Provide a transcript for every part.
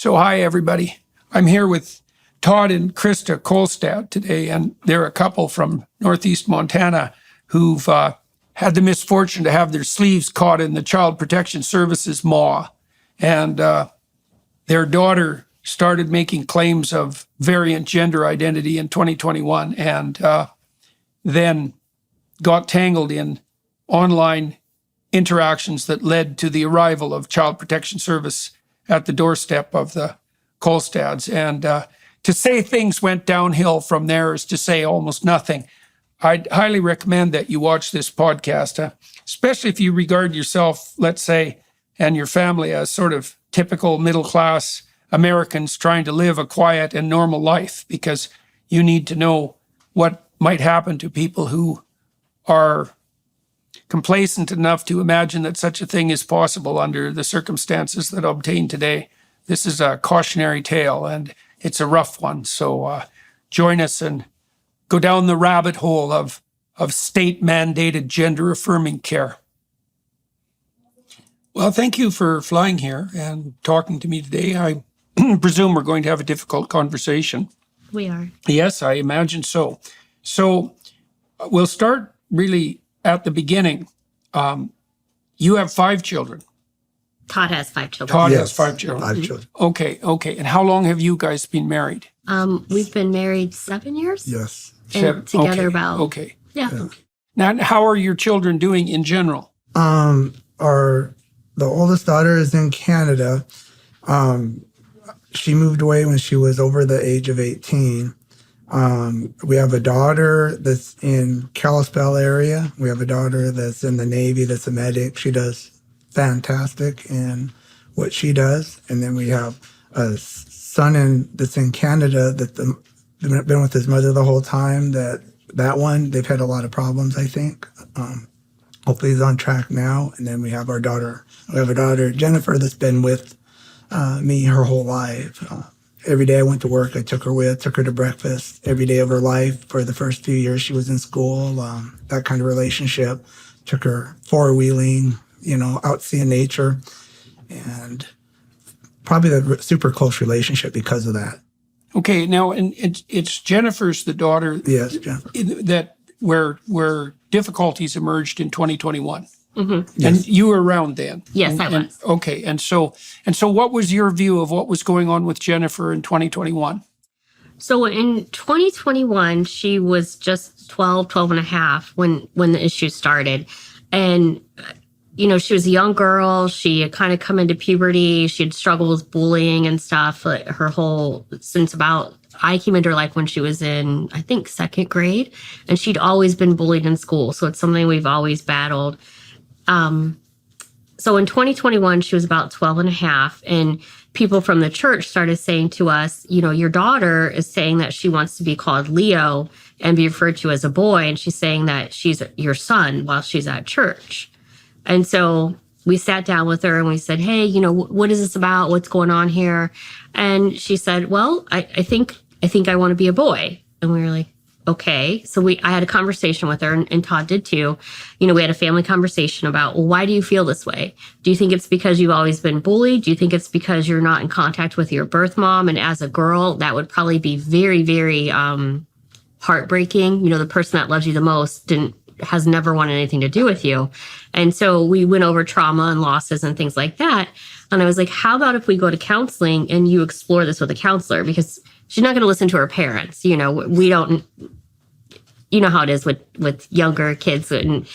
So hi, everybody. I'm here with Todd and Krista Kolstad today, and they're a couple from Northeast Montana who've had the misfortune to have their sleeves caught in the Child Protection Services maw. And their daughter started making claims of variant gender identity in 2021 and then got tangled in online interactions that led to the arrival of Child Protection Service at the doorstep of the Kolstads. And to say things went downhill from there is to say almost nothing. I'd highly recommend that you watch this podcast, especially if you regard yourself, let's say, and your family as sort of typical middle-class Americans trying to live a quiet and normal life, because you need to know what might happen to people who are complacent enough to imagine that such a thing is possible under the circumstances that obtain today. This is a cautionary tale, and it's a rough one. So join us and go down the rabbit hole of state-mandated gender-affirming care. Well, thank you for flying here and talking to me today. I presume we're going to have a difficult conversation. We are. Yes, I imagine so. So we'll start really at the beginning. You have 5 children. Todd has 5 children. Todd Yes, has 5 children. 5 children. Okay. And how long have you guys been married? We've been married 7 years. Yes. And together about. Okay. Yeah. Now, how are your children doing in general? The oldest daughter is in Canada. She moved away when she was over the age of 18. We have a daughter that's in Kalispell area. We have a daughter that's in the Navy that's a medic. She does fantastic in what she does. And then we have a son that's in Canada that's been with his mother the whole time. That one, they've had a lot of problems, I think. Hopefully he's on track now. And then we have our daughter. We have a daughter, Jennifer, that's been with me her whole life. Every day I went to work, I took her to breakfast every day of her life. For the first few years she was in school, that kind of relationship. Took her four-wheeling, out seeing nature. And probably a super close relationship because of that. Okay, now, and it's Jennifer's the daughter. Yes, Jennifer. That where difficulties emerged in 2021. Mm-hmm. Yes. And you were around then. Yes, I was. Okay, and so what was your view of what was going on with Jennifer in 2021? So in 2021, she was just 12 and a half when the issue started. And, she was a young girl. She had kind of come into puberty. She had struggled with bullying and stuff I came into her life when she was in, I think, 2nd grade. And she'd always been bullied in school. So it's something we've always battled. So in 2021, she was about 12 and a half, and people from the church started saying to us, your daughter is saying that she wants to be called Leo and be referred to as a boy, and she's saying that she's your son while she's at church. And so we sat down with her and we said, hey, what is this about? What's going on here? And she said, well, I think I want to be a boy. And we were like, okay. So I had a conversation with her, and Todd did too. We had a family conversation about, well, why do you feel this way? Do you think it's because you've always been bullied? Do you think it's because you're not in contact with your birth mom? And as a girl, that would probably be very, very heartbreaking. The person that loves you the most has never wanted anything to do with you. And so we went over trauma and losses and things like that. And I was like, how about if we go to counseling and you explore this with a counselor? Because she's not going to listen to her parents. We don't, how it is with younger kids. And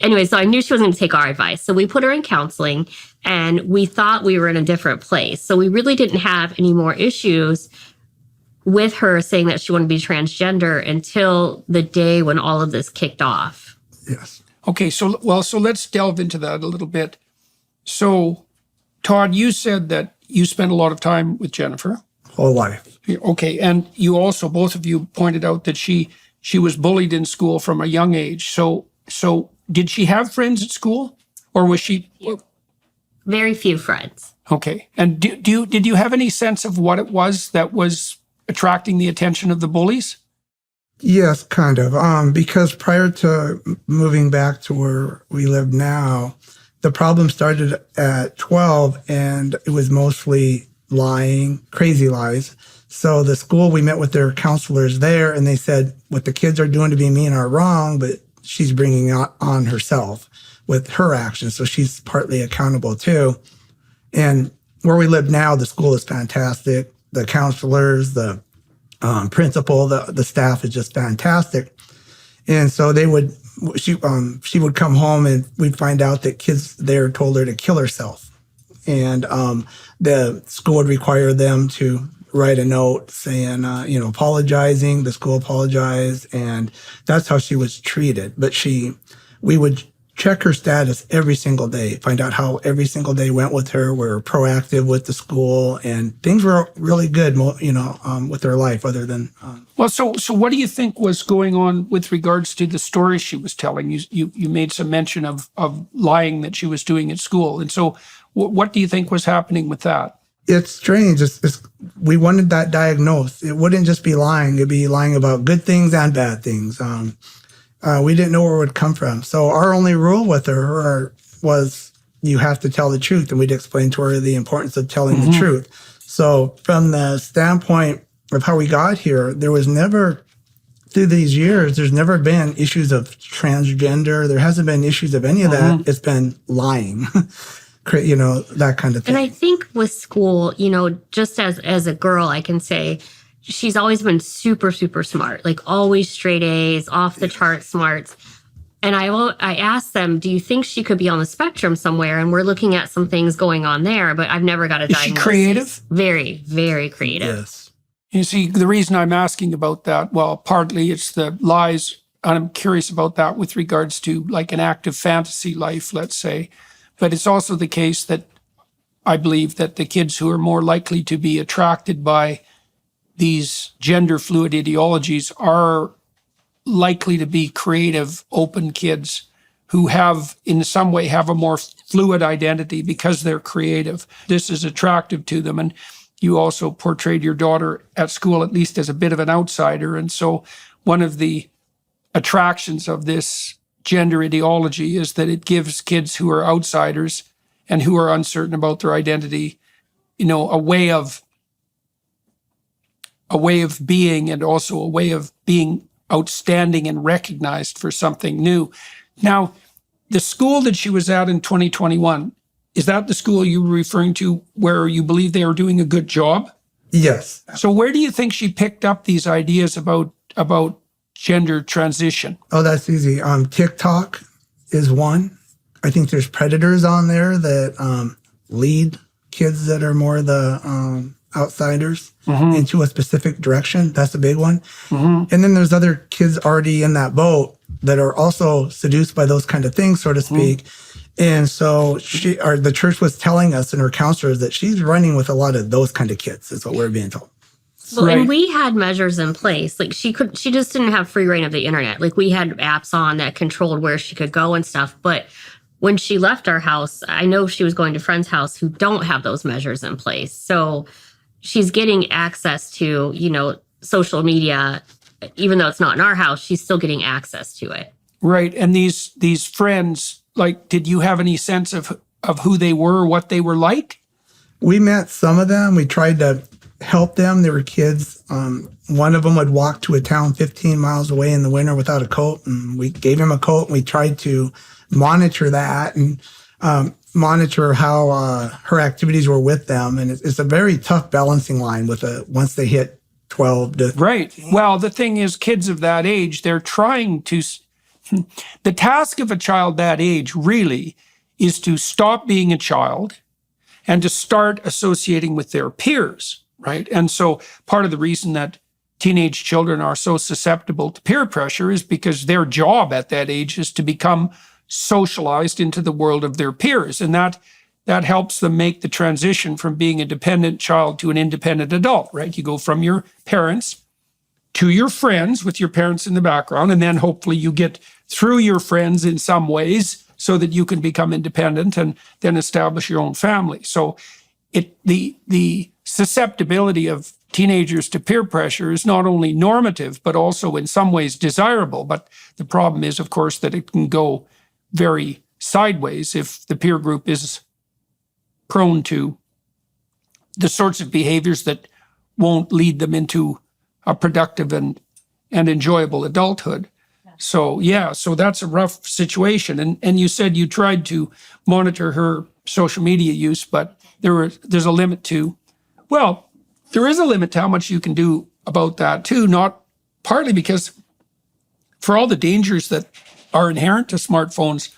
anyway, so I knew she wasn't going to take our advice. So we put her in counseling, and we thought we were in a different place. So we really didn't have any more issues with her saying that she wanted to be transgender until the day when all of this kicked off. Yes. Okay, so let's delve into that a little bit. So, Todd, you said that you spent a lot of time with Jennifer. Whole life. Okay, and you also, both of you pointed out that she was bullied in school from a young age. So did she have friends at school, or was she? Very few friends. Okay, and did you have any sense of what it was that was attracting the attention of the bullies? Yes, kind of. Because prior to moving back to where we live now, the problem started at 12, and it was mostly lying, crazy lies. So the school, we met with their counselors there, and they said what the kids are doing to be mean are wrong, but she's bringing it on herself with her actions. So she's partly accountable too. And where we live now, the school is fantastic. The counselors, the principal, the staff is just fantastic. And so she would come home and we'd find out that kids there told her to kill herself. And the school would require them to write a note saying, apologizing. The school apologized, and that's how she was treated. But we would check her status every single day, find out how every single day went with her. We were proactive with the school, and things were really good, with her life other than... Well, so what do you think was going on with regards to the stories she was telling? You made some mention of lying that she was doing at school. And so what do you think was happening with that? It's strange. We wanted that diagnosed. It wouldn't just be lying. It'd be lying about good things and bad things. We didn't know where it would come from. So our only rule with her was you have to tell the truth. And we'd explain to her the importance of telling the truth. So from the standpoint of how we got here, there was never, through these years, there's never been issues of transgender. There hasn't been issues of any of that. It's been lying. That kind of thing. And I think with school, just as a girl, I can say she's always been super, super smart, like always straight A's, off the chart smarts. And I asked them, do you think she could be on the spectrum somewhere? And we're looking at some things going on there, but I've never got a diagnosis. Is she creative? Very, very creative. Yes. You see, the reason I'm asking about that, well, partly it's the lies. I'm curious about that with regards to like an active fantasy life, let's say. But it's also the case that I believe that the kids who are more likely to be attracted by these gender fluid ideologies are likely to be creative, open kids who in some way have a more fluid identity because they're creative. This is attractive to them. And you also portrayed your daughter at school, at least as a bit of an outsider. And so one of the attractions of this gender ideology is that it gives kids who are outsiders and who are uncertain about their identity, a way of being, and also a way of being outstanding and recognized for something new. Now, the school that she was at in 2021, is that the school you were referring to where you believe they were doing a good job? Yes. So where do you think she picked up these ideas about gender transition? Oh, that's easy. TikTok is one. I think there's predators on there that lead kids that are more the outsiders into a specific direction. That's a big one. And then there's other kids already in that boat that are also seduced by those kind of things, so to speak. And so the church was telling us and her counselors that she's running with a lot of those kind of kids, is what we're being told. Well, Right. and we had measures in place. Like she just didn't have free reign of the internet. Like we had apps on that controlled where she could go and stuff. But when she left our house, I know she was going to friends' house who don't have those measures in place. So she's getting access to, social media, even though it's not in our house, she's still getting access to it. Right. And these friends, like, did you have any sense of who they were, what they were like? We met some of them. We tried to help them. They were kids. One of them would walk to a town 15 miles away in the winter without a coat, and we gave him a coat, and we tried to monitor that and monitor how her activities were with them. And it's a very tough balancing line once they hit 12 to... Right. Well, the thing is, kids of that age, they're trying to... The task of a child that age really is to stop being a child and to start associating with their peers, right? And so part of the reason that teenage children are so susceptible to peer pressure is because their job at that age is to become socialized into the world of their peers. And that helps them make the transition from being a dependent child to an independent adult, right? You go from your parents to your friends with your parents in the background, and then hopefully you get through your friends in some ways so that you can become independent and then establish your own family. So the susceptibility of teenagers to peer pressure is not only normative, but also in some ways desirable. But the problem is, of course, that it can go very sideways if the peer group is prone to the sorts of behaviors that won't lead them into a productive and enjoyable adulthood. So so that's a rough situation. And you said you tried to monitor her social media use, but there's a limit to, well, there is a limit to how much you can do about that too, not partly because for all the dangers that are inherent to smartphones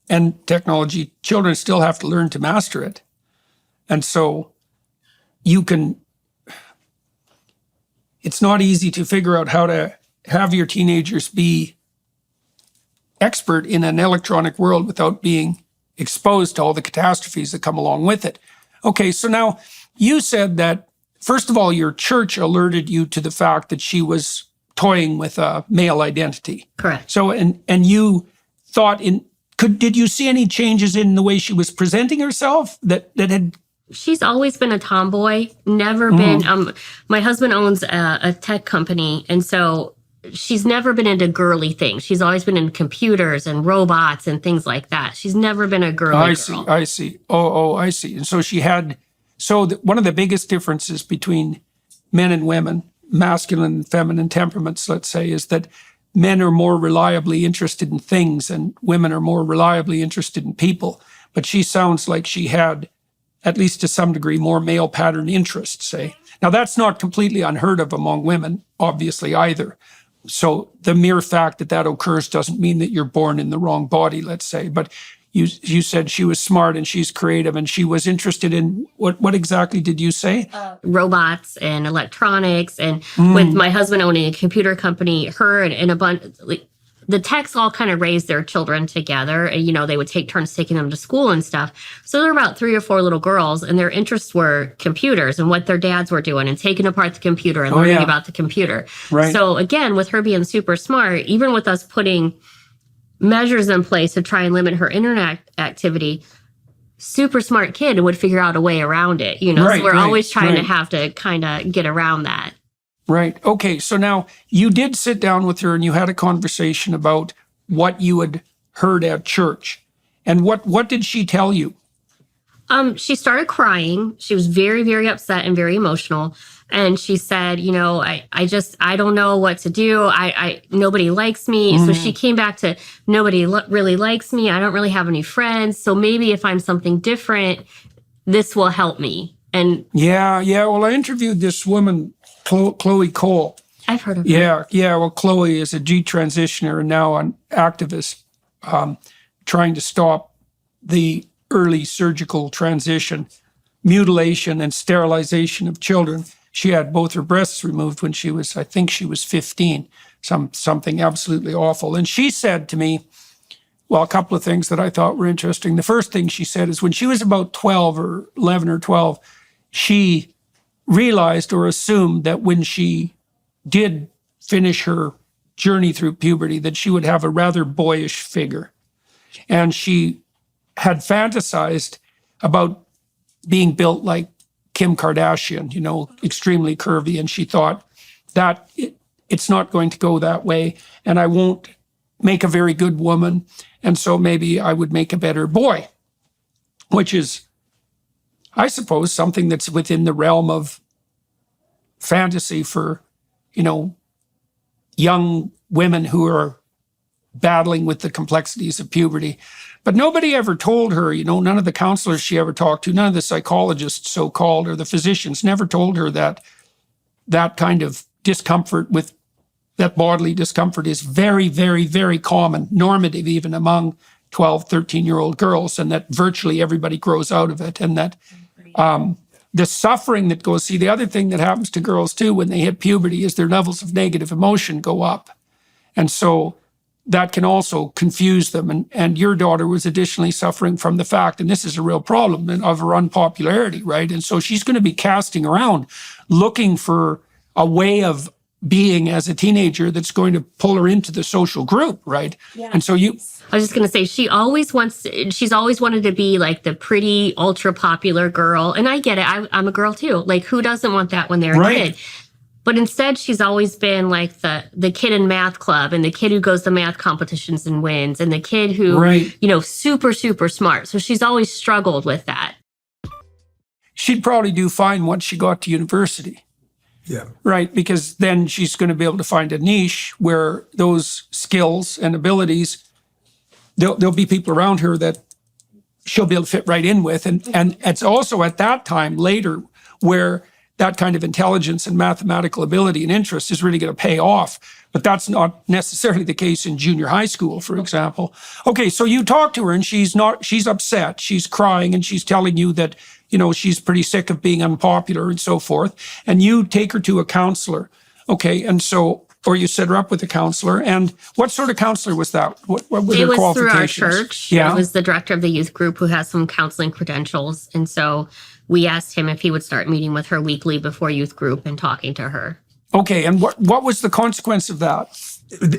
and technology, children still have to learn to master it. And so it's not easy to figure out how to have your teenagers be expert in an electronic world without being exposed to all the catastrophes that come along with it. Okay, so now you said that, first of all, your church alerted you to the fact that she was toying with a male identity. Correct. So, and you thought did you see any changes in the way she was presenting herself that had... She's always been a tomboy, never been, my husband owns a tech company, and so she's never been into girly things. She's always been in computers and robots and things like that. She's never been a girly girl. I see. Oh, I see. And so one of the biggest differences between men and women, masculine and feminine temperaments, let's say, is that men are more reliably interested in things and women are more reliably interested in people. But she sounds like she had, at least to some degree, more male pattern interests, say. Now, that's not completely unheard of among women, obviously, either. So the mere fact that occurs doesn't mean that you're born in the wrong body, let's say. But you said she was smart and she's creative and she was interested in, what exactly did you say? Robots and electronics. And with my husband owning a computer company, her and a bunch... the techs all kind of raised their children together. And, they would take turns taking them to school and stuff. So there were about 3 or 4 little girls, and their interests were computers and what their dads were doing and taking apart the computer and learning about the computer. Right. So again, with her being super smart, even with us putting measures in place to try and limit her internet activity, super smart kid would figure out a way around it. So we're always trying to have to kind of get around that. Right. Okay. So now you did sit down with her and you had a conversation about what you had heard at church. And what did she tell you? She started crying. She was very, very upset and very emotional. And she said, I don't know what to do. Nobody likes me. So she came back to, nobody really likes me. I don't really have any friends. So maybe if I'm something different, this will help me. And yeah. Well, I interviewed this woman, Chloe Cole. I've heard of her. Yeah. Well, Chloe is a detransitioner and now an activist trying to stop the early surgical transition, mutilation, and sterilization of children. She had both her breasts removed when I think she was 15, something absolutely awful. And she said to me, well, a couple of things that I thought were interesting. The first thing she said is when she was about 12 or 11 or 12, she realized or assumed that when she did finish her journey through puberty, that she would have a rather boyish figure. And she had fantasized about being built like Kim Kardashian, extremely curvy. And she thought that it's not going to go that way. And I won't make a very good woman. And so maybe I would make a better boy, which is, I suppose, something that's within the realm of fantasy for, young women who are battling with the complexities of puberty. But nobody ever told her, none of the counselors she ever talked to, none of the psychologists, so-called, or the physicians never told her that kind of discomfort that bodily discomfort is very, very, very common, normative even among 12, 13-year-old girls, and that virtually everybody grows out of it. And that the suffering that goes, the other thing that happens to girls too when they hit puberty is their levels of negative emotion go up. And so that can also confuse them. And your daughter was additionally suffering from the fact, and this is a real problem, of her unpopularity, right? And so she's going to be casting around, looking for a way of being as a teenager that's going to pull her into the social group, right? Yeah. And so I was just going to say, she's always wanted to be like the pretty, ultra popular girl. And I get it. I'm a girl too. Like, who doesn't want that when they're a kid? But instead, she's always been like the kid in math club and the kid who goes to math competitions and wins and the kid who, super, super smart. So she's always struggled with that. she'd probably do fine once she got to university. Yeah. Right, because then she's going to be able to find a niche where those skills and abilities, there'll be people around her that she'll be able to fit right in with. And it's also at that time later where that kind of intelligence and mathematical ability and interest is really going to pay off. But that's not necessarily the case in junior high school, for example. Okay, so you talk to her and she's upset, she's crying, and she's telling you that, she's pretty sick of being unpopular and so forth. And you take her to a counselor. Okay, and so, or you set her up with a counselor. And what sort of counselor was that? What were her It was through our qualifications? church. Yeah. It was the director of the youth group who has some counseling credentials. And so we asked him if he would start meeting with her weekly before youth group and talking to her. Okay, and what was the consequence of that?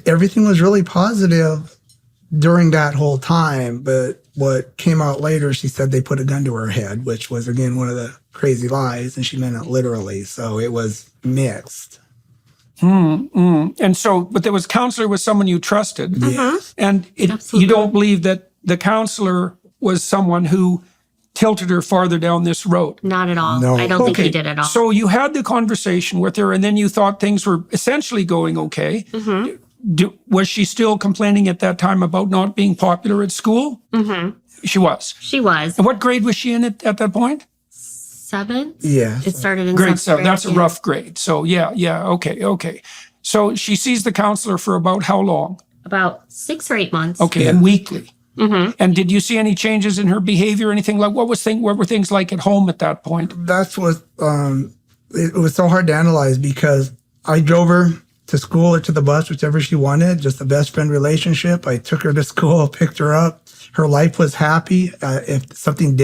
Everything was really positive during that whole time, but what came out later, she said they put a gun to her head, which was, again, one of the crazy lies, and she meant it literally, so it was mixed. And so, but there was counselor was someone you trusted. Yes. And you don't believe that the counselor was someone who tilted her farther down this road? Not at all. No. I don't think he did at all. So you had the conversation with her, and then you thought things were essentially going okay. Was she still complaining at that time about not being popular at school? She was. She was. And what grade was she in at that point? 7th? Yeah. It started in Grade 7th 7. grade, That's a rough grade. So yeah, okay. So she sees the counselor for about how long? About 6 or 8 months. Okay, and weekly. And did you see any changes in her behavior, anything like what were things like at home at that point? That's what, it was so hard to analyze because I drove her to school or to the bus, whichever she wanted, just a best friend relationship. I took her to school, picked her up. Her life was happy. If something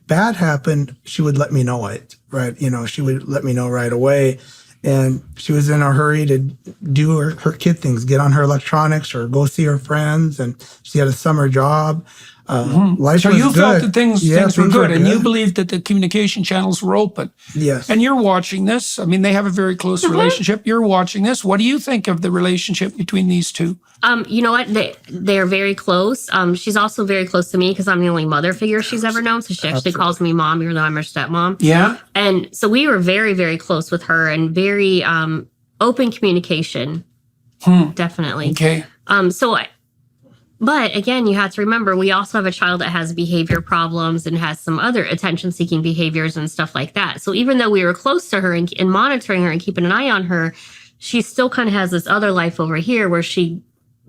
bad happen, she would let me know it, right? She would let me know right away. And she was in a hurry to do her kid things, get on her electronics or go see her friends. And she had a summer job. Life So was you good. felt that things were good, and you good. believed that the communication channels were open. Yes. And you're watching this. I mean, they have a very close relationship. You're watching this. What do you think of the relationship between these two? You know what? They're very close. She's also very close to me because I'm the only mother figure she's ever known. So she actually calls me mom, even though I'm her stepmom. Yeah. And so we were very, very close with her and very open communication. Definitely. Okay. But again, you have to remember, we also have a child that has behavior problems and has some other attention-seeking behaviors and stuff like that. So even though we were close to her and monitoring her and keeping an eye on her, she still kind of has this other life over here where she,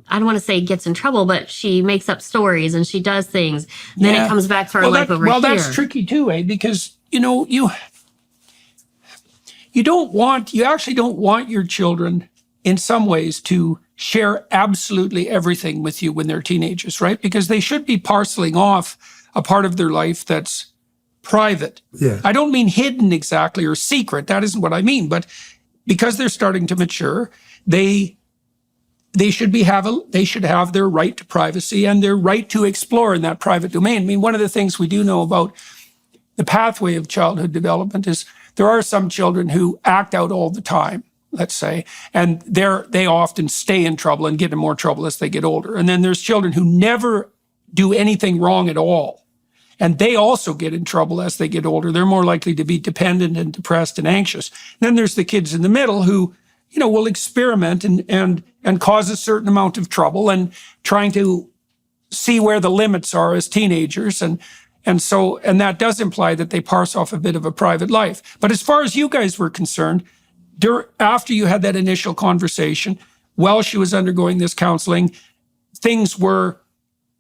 I don't want to say gets in trouble, but she makes up stories and she does things. Then it comes back to her life over here. Well, that's tricky too, because, you actually don't want your children in some ways to share absolutely everything with you when they're teenagers, right? Because they should be parceling off a part of their life that's private. Yeah. I don't mean hidden exactly or secret. That isn't what I mean. But because they're starting to mature, they should have their right to privacy and their right to explore in that private domain. I mean, one of the things we do know about the pathway of childhood development is there are some children who act out all the time, let's say, and they often stay in trouble and get in more trouble as they get older. And then there's children who never do anything wrong at all, and they also get in trouble as they get older. They're more likely to be dependent and depressed and anxious. And then there's the kids in the middle who, will experiment and cause a certain amount of trouble and trying to see where the limits are as teenagers. And that does imply that they parse off a bit of a private life. But as far as you guys were concerned, after you had that initial conversation, while she was undergoing this counseling, things were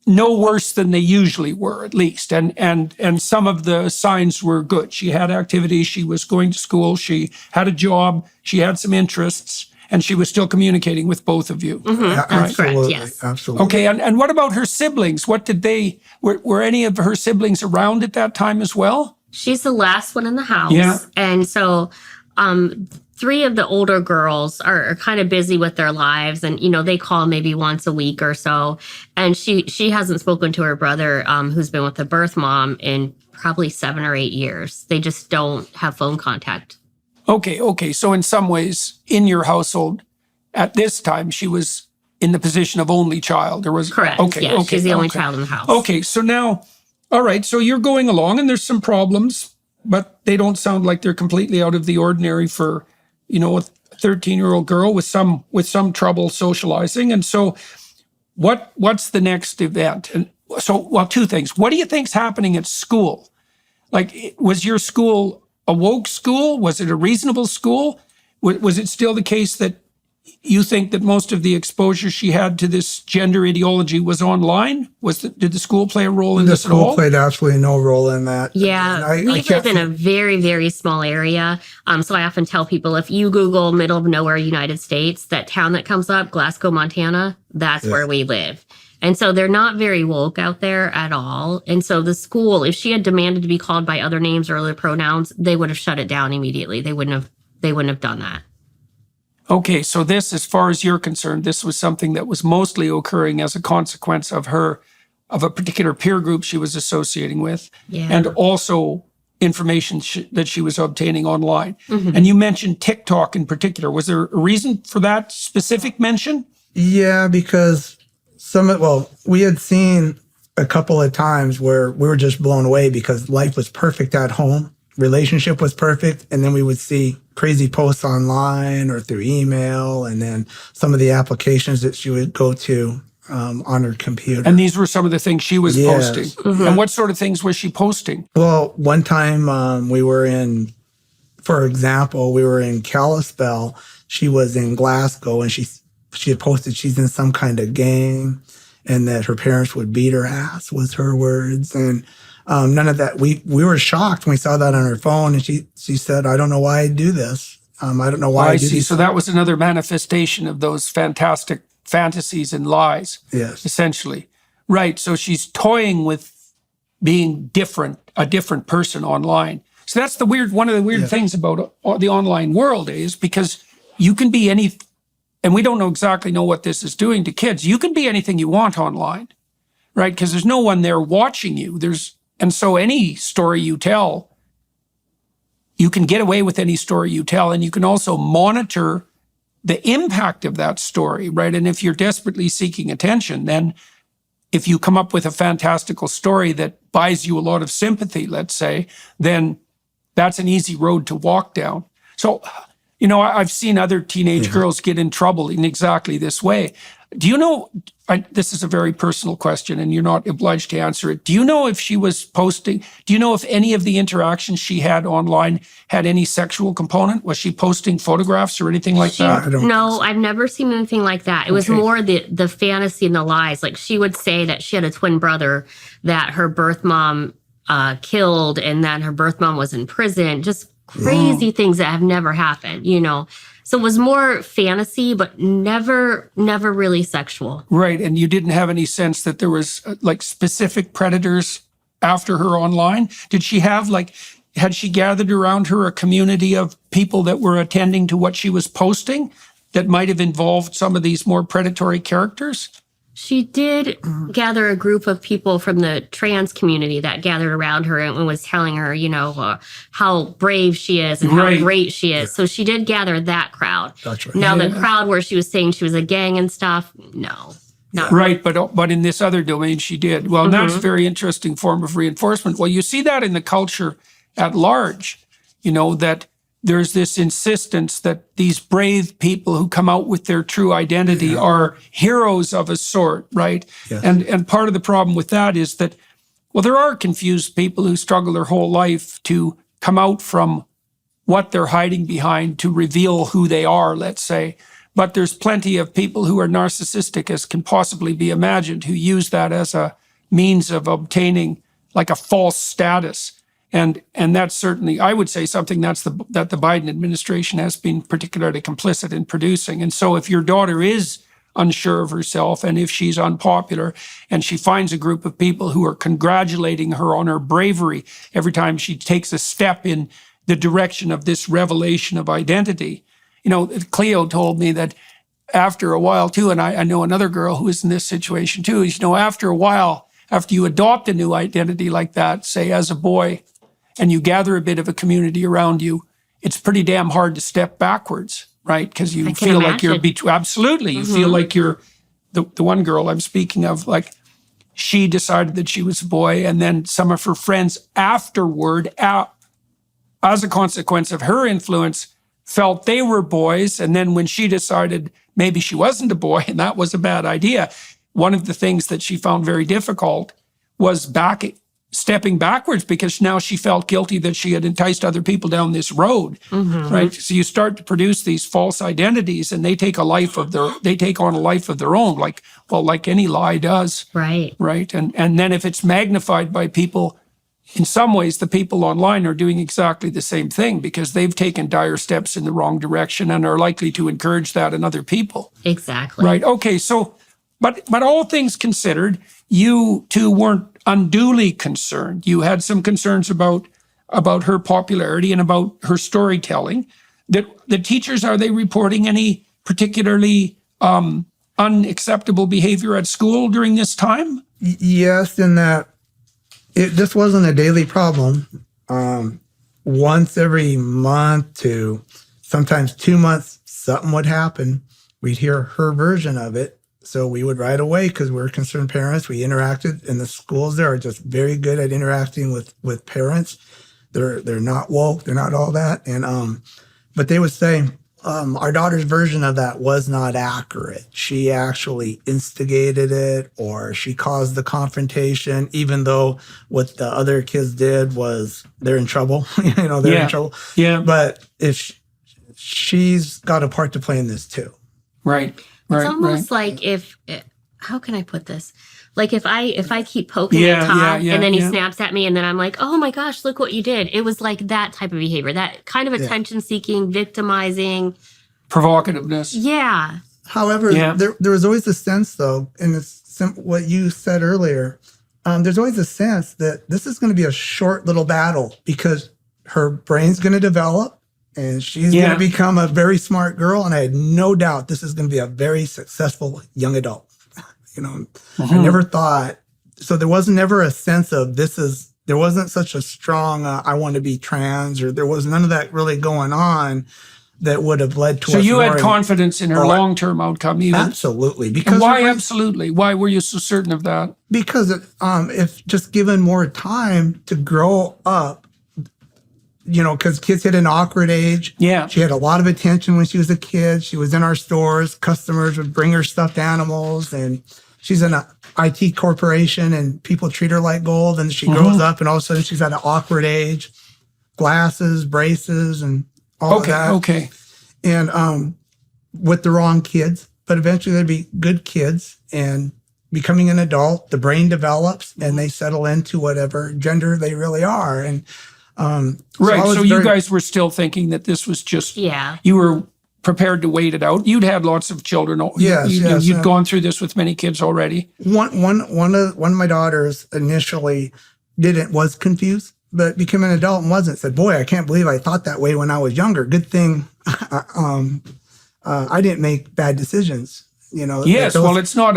no worse than they usually were, at least. And some of the signs were good. She had activities. She was going to school. She had a job. She had some interests. And she was still communicating with both of you. That's correct, yes. Absolutely. Okay, and what about her siblings? Were any of her siblings around at that time as well? She's the last one in the house. Yeah. And so 3 of the older girls are kind of busy with their lives, and they call maybe once a week or so. And she hasn't spoken to her brother, who's been with the birth mom in probably 7 or 8 years. They just don't have phone contact. Okay. So in some ways, in your household, at this time, she was in the position of only child. Correct. Okay. She's the only child in the house. Okay. So now, all right. So you're going along, and there's some problems. but they don't sound like they're completely out of the ordinary for, a 13-year-old girl with some trouble socializing. And so what's the next event? And so, well, two things. What do you think's happening at school? Like, was your school a woke school? Was it a reasonable school? Was it still the case that you think that most of the exposure she had to this gender ideology was online? Did the school play a role in this at all? The school played absolutely no role in that. Yeah, we live in a very, very small area. So I often tell people, if you Google middle of nowhere United States, that town that comes up, Glasgow, Montana, that's where we live. And so they're not very woke out there at all. And so the school, if she had demanded to be called by other names or other pronouns, they would have shut it down immediately. They wouldn't have done that. Okay, so this, as far as you're concerned, this was something that was mostly occurring as a consequence of a particular peer group she was associating with, and also information that she was obtaining online. Mm-hmm. And you mentioned TikTok in particular. Was there a reason for that specific mention? Yeah, because we had seen a couple of times where we were just blown away because life was perfect at home. Relationship was perfect, and then we would see crazy posts online or through email, and then some of the applications that she would go to on her computer. And these were some of the things she was posting. Mm-hmm. And what sort of things was she posting? Well, one time for example, we were in Kalispell. She was in Glasgow, and she had posted she's in some kind of gang, and that her parents would beat her ass, was her words. And none of that. We were shocked when we saw that on her phone, and she said, "I don't know why I do this. I don't know why I do this." So that was another manifestation of those fantastic fantasies and lies. Yes, essentially, right. So she's toying with being a different person online. So that's one of the weird things about the online world is because you can be and we don't exactly know what this is doing to kids. You can be anything you want online, right? Because there's no one there watching you. And so any story you tell, you can get away with any story you tell, and you can also monitor the impact of that story, right? And if you're desperately seeking attention, then if you come up with a fantastical story that buys you a lot of sympathy, let's say, then that's an easy road to walk down. So, I've seen other teenage girls get in trouble in exactly this way. Do you know, this is a very personal question and you're not obliged to answer it. Do you know if she was posting, do you know if any of the interactions she had online had any sexual component? Was she posting photographs or anything like that? No, I've never seen anything like that. It was more the fantasy and the lies. Like she would say that she had a twin brother that her birth mom killed and that her birth mom was in prison. Just crazy things that have never happened, So it was more fantasy, but never really sexual. Right. And you didn't have any sense that there was specific predators after her online? Did she have had she gathered around her a community of people that were attending to what she was posting that might have involved some of these more predatory characters? She did gather a group of people from the trans community that gathered around her and was telling her, how brave she is and how great she is. So she did gather that crowd. That's right. Now, the crowd where she was saying she was a gang and stuff, no. Not right, but in this other domain, she did. Well, that's a very interesting form of reinforcement. Well, you see that in the culture at large, that there's this insistence that these brave people who come out with their true identity are heroes of a sort, right? Yes. And part of the problem with that is that, there are confused people who struggle their whole life to come out from what they're hiding behind to reveal who they are, let's say. But there's plenty of people who are narcissistic as can possibly be imagined, who use that as a means of obtaining a false status. And that's certainly, I would say, something that the Biden administration has been particularly complicit in producing. And so if your daughter is unsure of herself and if she's unpopular and she finds a group of people who are congratulating her on her bravery every time she takes a step in the direction of this revelation of identity, Cleo told me that after a while too, and I know another girl who is in this situation too, is, after a while, after you adopt a new identity like that, say as a boy, and you gather a bit of a community around you, it's pretty damn hard to step backwards, right? Because you feel like you're absolutely. You feel like you're the one girl I'm speaking of, she decided that she was a boy, and then some of her friends afterward as a consequence of her influence, felt they were boys. And then when she decided maybe she wasn't a boy and that was a bad idea, one of the things that she found very difficult was stepping backwards, because now she felt guilty that she had enticed other people down this road, right? So you start to produce these false identities, and they take on a life of their own, like any lie does, Right. right? And then if it's magnified by people, in some ways, the people online are doing exactly the same thing, because they've taken dire steps in the wrong direction and are likely to encourage that in other people. Exactly. Right. Okay. So, but all things considered, you two weren't unduly concerned. You had some concerns about her popularity and about her storytelling. That the teachers, are they reporting any particularly unacceptable behavior at school during this time? Yes, in that this wasn't a daily problem. Once every month to sometimes 2 months, something would happen. We'd hear her version of it. So we would right away, because we're concerned parents. We interacted, and the schools there are just very good at interacting with parents. They're not woke, they're not all that. And but they would say, our daughter's version of that was not accurate. She actually instigated it, or she caused the confrontation, even though what the other kids did was they're in trouble. They're in trouble. Yeah. But if she's got a part to play in this too. Right. It's almost like how can I put this? Like if I keep poking at Todd and then he snaps at me and then I'm like, oh my gosh, look what you did. It was like that type of behavior, that kind of attention seeking, victimizing. Provocativeness. Yeah. However, there was always a sense, though, and it's what you said earlier, there's always a sense that this is going to be a short little battle, because her brain's going to develop. And she's going to become a very smart girl. And I had no doubt this is going to be a very successful young adult. I never thought, so there was never a sense of there wasn't such a strong, I want to be trans, or there was none of that really going on that would have led to. So you had confidence in her long-term outcome, even? Absolutely. Because why absolutely? Why were you so certain of that? Because if just given more time to grow up, because kids hit an awkward age. Yeah. She had a lot of attention when she was a kid. She was in our stores. Customers would bring her stuffed animals, and she's in an IT corporation, and people treat her like gold. And she grows up, and all of a sudden she's at an awkward age. Glasses, braces, and all of that. Okay. And with the wrong kids. But eventually there'd be good kids, and becoming an adult, the brain develops, and they settle into whatever gender they really are. And so you guys were still thinking that this was just, you were prepared to wait it out. You'd had lots of children. You'd gone through this with many kids already. One of my daughters initially was confused, but became an adult and wasn't. Said, boy, I can't believe I thought that way when I was younger. Good thing I didn't make bad decisions. Yes, well, it's not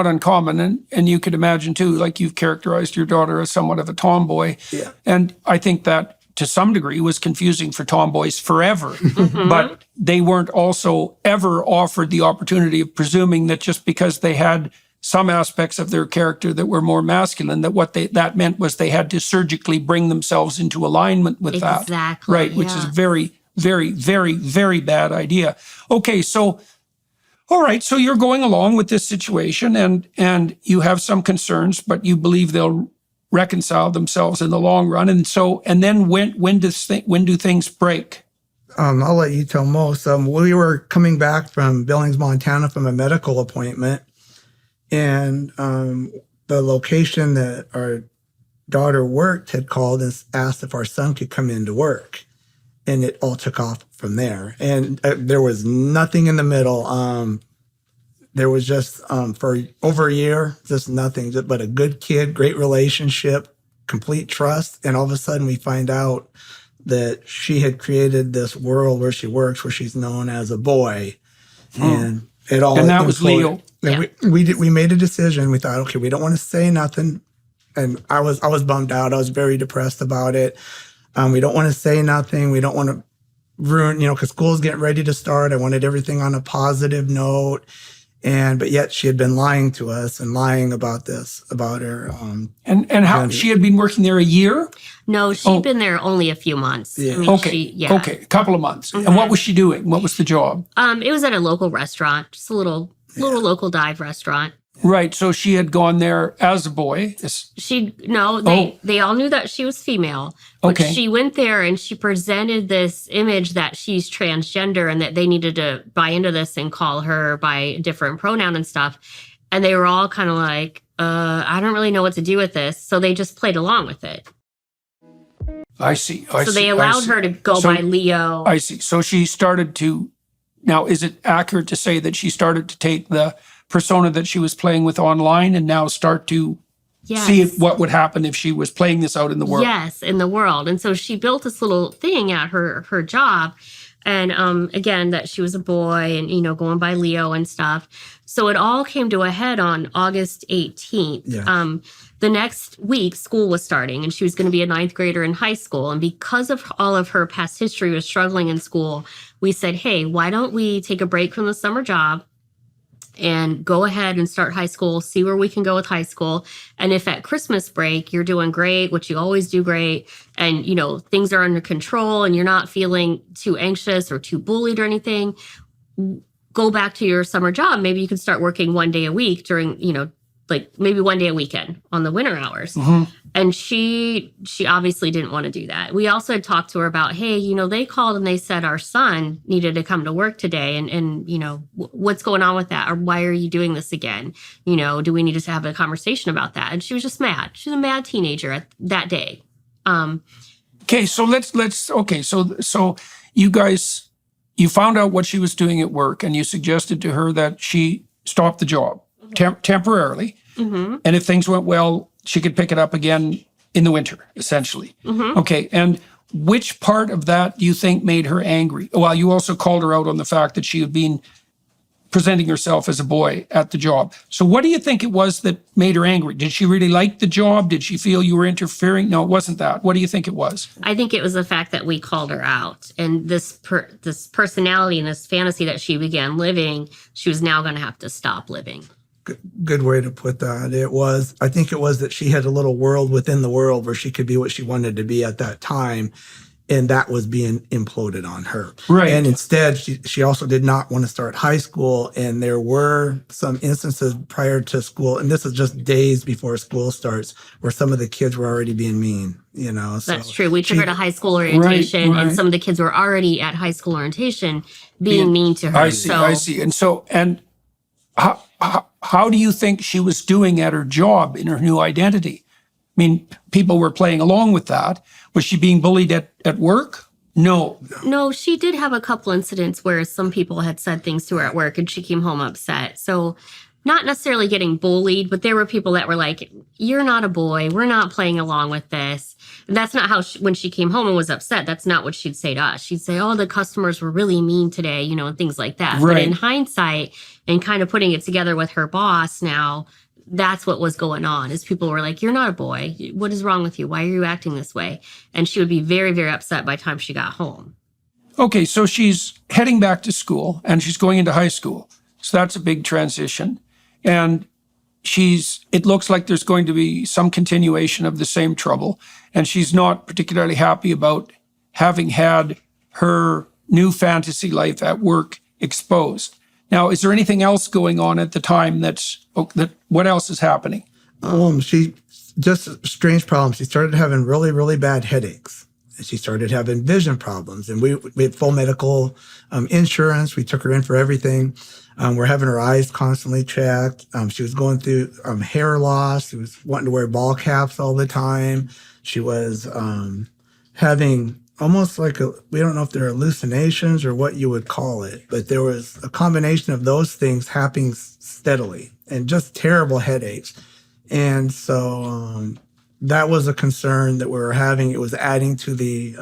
uncommon, and you could imagine too, like you've characterized your daughter as somewhat of a tomboy, and I think that to some degree was confusing for tomboys forever, but they weren't also ever offered the opportunity of presuming that just because they had some aspects of their character that were more masculine, that meant was they had to surgically bring themselves into alignment with that. Exactly. Right, which is very, very, very, very bad idea. Okay, so. All right, so you're going along with this situation, and you have some concerns, but you believe they'll reconcile themselves in the long run. And then when do things break? I'll let you tell most. We were coming back from Billings, Montana, from a medical appointment, and the location that our daughter worked had called and asked if our son could come in to work. And it all took off from there. And there was nothing in the middle. There was just, for over a year, just nothing, but a good kid, great relationship, complete trust. And all of a sudden we find out that she had created this world where she works, where she's known as a boy. And it all. And that was Leo. And we made a decision. We thought, okay, we don't want to say nothing. And I was bummed out. I was very depressed about it. We don't want to say nothing. We don't want to ruin, because school's getting ready to start. I wanted everything on a positive note. But yet she had been lying to us and lying about this, about her. And how she had been working there a year? No, she'd been there only a few months. Yeah. I mean, Okay. Okay. A couple of months. And what was she doing? What was the job? It was at a local restaurant, just a little local dive restaurant. Right. So she had gone there as a boy. They all knew that she was female. But Okay. she went there and she presented this image that she's transgender and that they needed to buy into this and call her by a different pronoun and stuff. And they were all kind of like, I don't really know what to do with this. So they just played along with it. I see. So they allowed her to go by Leo. I see. So she started to, now is it accurate to say that she started to take the persona that she was playing with online and now start to see what would happen if she was playing this out in the world? Yes, in the world. And so she built this little thing at her job. And again, that she was a boy and, going by Leo and stuff. So it all came to a head on August 18th. Yeah. The next week, school was starting and she was going to be a 9th grader in high school. And because of all of her past history with struggling in school, we said, hey, why don't we take a break from the summer job and go ahead and start high school, see where we can go with high school. And if at Christmas break you're doing great, which you always do great, and things are under control and you're not feeling too anxious or too bullied or anything, go back to your summer job. Maybe you can start working one day a week during, maybe one day a weekend on the winter hours. Mm-hmm. And she obviously didn't want to do that. We also had talked to her about, hey, they called and they said our son needed to come to work today. And what's going on with that? Or why are you doing this again? Do we need to have a conversation about that? And she was just mad. She was a mad teenager that day. Okay, so so you guys, you found out what she was doing at work and you suggested to her that she stop the job temporarily. Mm-hmm. And if things went well, she could pick it up again in the winter, essentially. Mm-hmm. Okay, and which part of that do you think made her angry? Well, you also called her out on the fact that she had been presenting herself as a boy at the job. So what do you think it was that made her angry? Did she really like the job? Did she feel you were interfering? No, it wasn't that. What do you think it was? I think it was the fact that we called her out. And this personality and this fantasy that she began living, she was now going to have to stop living. Good way to put that. I think it was that she had a little world within the world where she could be what she wanted to be at that time. And that was being imploded on her. Right. And instead, she also did not want to start high school. And there were some instances prior to school, and this is just days before school starts, where some of the kids were already being mean, So that's true. We took her to high school orientation, and some of the kids were already at high school orientation being mean to her. I see. And how do you think she was doing at her job in her new identity? I mean, people were playing along with that. Was she being bullied at work? No. No, she did have a couple incidents where some people had said things to her at work and she came home upset. So not necessarily getting bullied, but there were people that were like, you're not a boy. We're not playing along with this. And that's not how when she came home and was upset, that's not what she'd say to us. She'd say, oh, the customers were really mean today, and things like that. Right. But in hindsight and kind of putting it together with her boss now, that's what was going on, is people were like, you're not a boy. What is wrong with you? Why are you acting this way? And she would be very, very upset by the time she got home. Okay, so she's heading back to school and she's going into high school. So that's a big transition. And it looks like there's going to be some continuation of the same trouble. And she's not particularly happy about having had her new fantasy life at work exposed. Now, is there anything else going on at the time what else is happening? She just a strange problem. She started having really, really bad headaches. And she started having vision problems. And we had full medical insurance. We took her in for everything. We're having her eyes constantly checked. She was going through hair loss. She was wanting to wear ball caps all the time. She was having almost like we don't know if they're hallucinations or what you would call it, but there was a combination of those things happening steadily and just terrible headaches. And so that was a concern that we were having. It was adding to the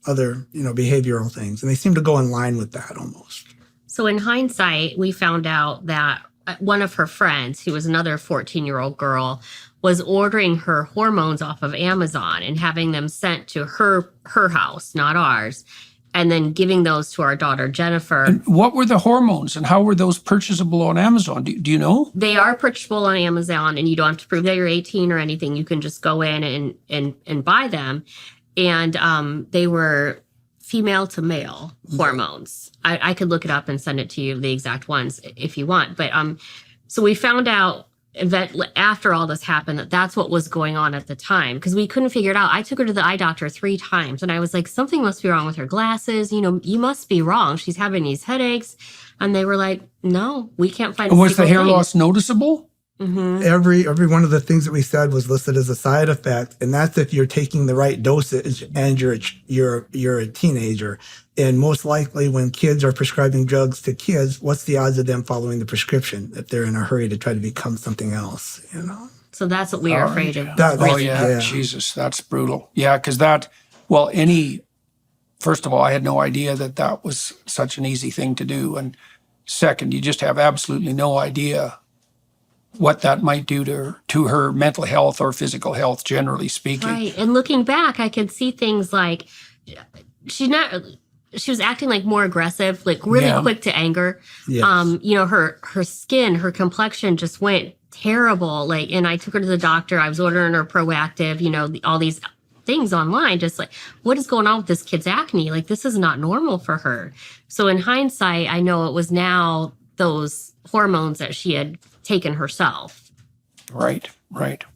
other, behavioral things. And they seem to go in line with that almost. So in hindsight, we found out that one of her friends, who was another 14-year-old girl, was ordering her hormones off of Amazon and having them sent to her house, not ours. and then giving those to our daughter, Jennifer. And what were the hormones and how were those purchasable on Amazon? Do you know? They are purchasable on Amazon, and you don't have to prove that you're 18 or anything. You can just go in and buy them. And they were female to male hormones. I could look it up and send it to you, the exact ones, if you want. But so we found out that after all this happened, that's what was going on at the time, because we couldn't figure it out. I took her to the eye doctor 3 times, and I was like, something must be wrong with her glasses. You know, you must be wrong. She's having these headaches. And they were like, no, we can't find. Was the hair loss noticeable? Mm-hmm. Every one of the things that we said was listed as a side effect, and that's if you're taking the right dosage and you're a teenager. And most likely, when kids are prescribing drugs to kids, what's the odds of them following the prescription if they're in a hurry to try to become something else? You know. So that's what we are afraid of. Jesus, that's brutal. Yeah, because first of all, I had no idea that was such an easy thing to do, and second, you just have absolutely no idea what that might do to her mental health or physical health, generally speaking. Right. And looking back, I could see things like she was acting like more aggressive, like really quick to anger. Yes. You know, her skin, her complexion just went terrible. Like, and I took her to the doctor. I was ordering her Proactive, you know, all these things online, just like, what is going on with this kid's acne? Like, this is not normal for her. So in hindsight, I know it was now those hormones that she had taken herself. Right.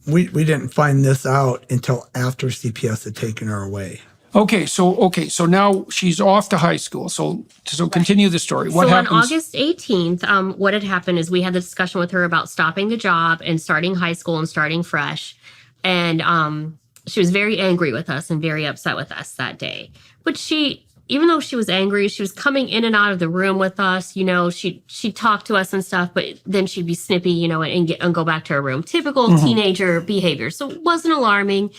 We didn't find this out until after CPS had taken her away. Okay, so now she's off to high school. So continue the story. What happens? On August 18th, what had happened is we had the discussion with her about stopping the job and starting high school and starting fresh. And she was very angry with us and very upset with us that day. But even though she was angry, she was coming in and out of the room with us. You know, she'd talk to us and stuff, but then she'd be snippy, you know, and go back to her room. Typical teenager behavior. So it wasn't alarming.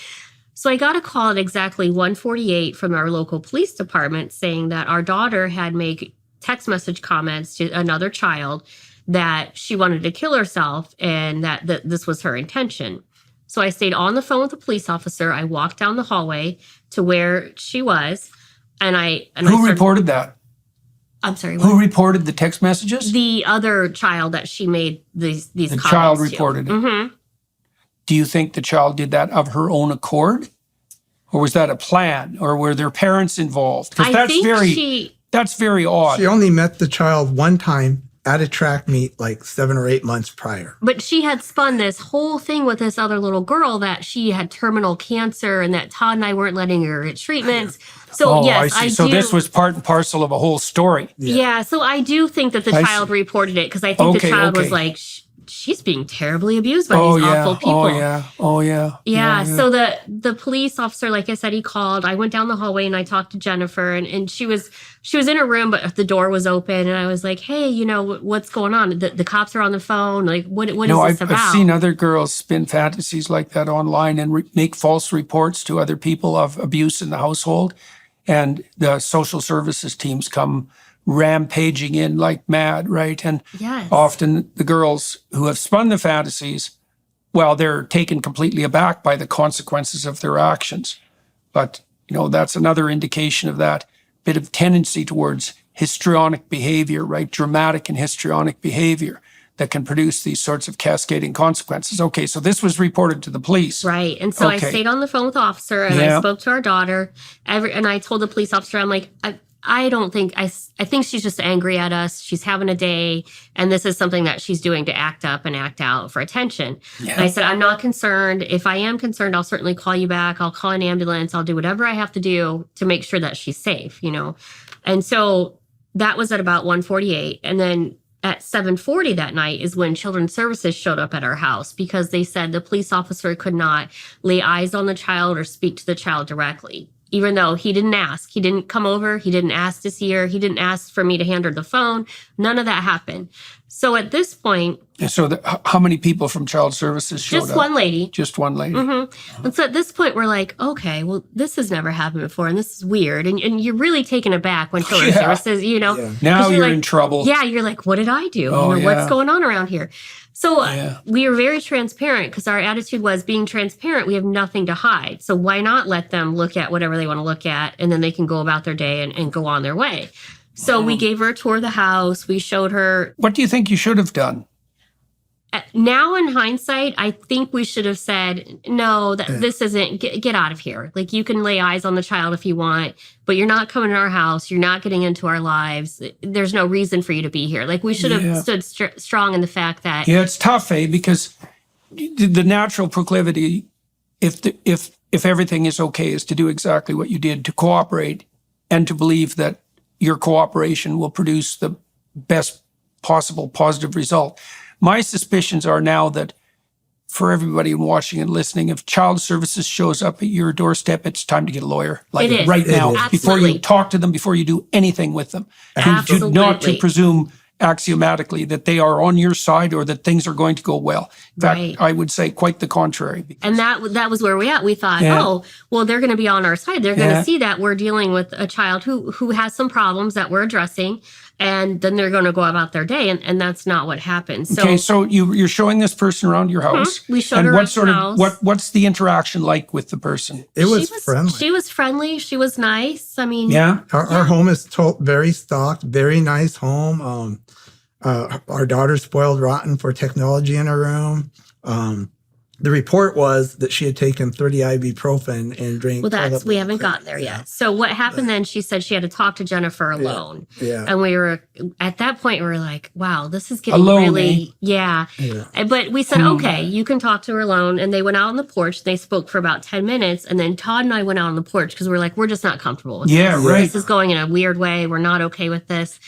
So I got a call at exactly 1:48 from our local police department saying that our daughter had made text message comments to another child that she wanted to kill herself and that this was her intention. So I stayed on the phone with the police officer. I walked down the hallway to where she was. Who reported that? I'm sorry. Who reported the text messages? The other child that she made these comments to. The child reported it. Mm-hmm. Do you think the child did that of her own accord? Or was that a plan? Or were their parents involved? Because that's very odd. She only met the child one time at a track meet like 7 or 8 months prior. But she had spun this whole thing with this other little girl that she had terminal cancer and that Todd and I weren't letting her get treatments. So yes, I see. So this was part and parcel of a whole story. Yeah, so I do think that the child reported it because I think the child was like, she's being terribly abused by these awful people. Yeah. So the police officer, like I said, he called. I went down the hallway and I talked to Jennifer, and she was in her room, but the door was open, and I was like, hey, you know, what's going on? The cops are on the phone. Like, what is this about? I've seen other girls spin fantasies like that online and make false reports to other people of abuse in the household, and the social services teams come rampaging in like mad, right? And often the girls who have spun the fantasies, well, they're taken completely aback by the consequences of their actions. But, you know, that's another indication of that bit of tendency towards histrionic behavior, right? Dramatic and histrionic behavior that can produce these sorts of cascading consequences. Okay, so this was reported to the police. Right. And so I stayed on the phone with the officer and I spoke to our daughter. And I told the police officer, I'm like, I think she's just angry at us. She's having a day, and this is something that she's doing to act up and act out for attention. Yeah. And I said, I'm not concerned. If I am concerned, I'll certainly call you back. I'll call an ambulance. I'll do whatever I have to do to make sure that she's safe, you know? And so that was at about 1:48. And then at 7:40 that night is when Children's Services showed up at our house because they said the police officer could not lay eyes on the child or speak to the child directly. Even though he didn't ask. He didn't come over. He didn't ask to see her. He didn't ask for me to hand her the phone. None of that happened. So at this point, And so how many people from child services showed Just up? one lady. Just one lady. And so at this point, we're like, okay, well, this has never happened before, and this is weird. And you're really taken aback when children's Yeah. services, you know. Yeah. Now 'cause you're like, in trouble. Yeah, you're like, what did I do? Oh, you know, yeah. what's going on around here? So Yeah. we were very transparent because our attitude was being transparent. We have nothing to hide. So why not let them look at whatever they want to look at, and then they can go about their day and go on their way. So we gave her a tour of the house. We showed her. What do you think you should have done? Now in hindsight, I think we should have said, no, this isn't, get out of here. Like, you can lay eyes on the child if you want, but you're not coming to our house. You're not getting into our lives. There's no reason for you to be here. Like, we should have stood strong in the fact that. Yeah, it's tough, because the natural proclivity, if everything is okay, is to do exactly what you did, to cooperate and to believe that your cooperation will produce the best possible positive result. My suspicions are now that for everybody watching and listening, if child services shows up at your doorstep, it's time to get a lawyer. Like It is. right now, It is. before you Absolutely. talk to them, before you do anything with them. Absolutely. Not to presume axiomatically that they are on your side or that things are going to go well. In fact, Right. I would say quite the contrary. And that was where we at. We thought, Yeah. oh, well, they're going to be on our side. They're going Yeah. to see that we're dealing with a child who has some problems that we're addressing, and then they're going to go about their day. And that's not what happened. So, Okay, so you're showing this person around your house. We showed and her what around sort the of house. what's the interaction like with the person? It was friendly. She was friendly. She was nice. I mean, Yeah. Our home is very stocked, very nice home. Our daughter spoiled rotten for technology in her room. The report was that she had taken 30 ibuprofen and drank. well, we haven't gotten there yet. So what happened then? She said she had to talk to Jennifer alone. Yeah. And we were at that point. We were like, "Wow, this is getting Alone, really, yeah." Yeah. But we said, "Okay, you can talk to her alone." And they went out on the porch. They spoke for about 10 minutes, and then Todd and I went out on the porch because we're like, "We're just not comfortable with Yeah, this. right. This is going in a weird way. We're not okay with this."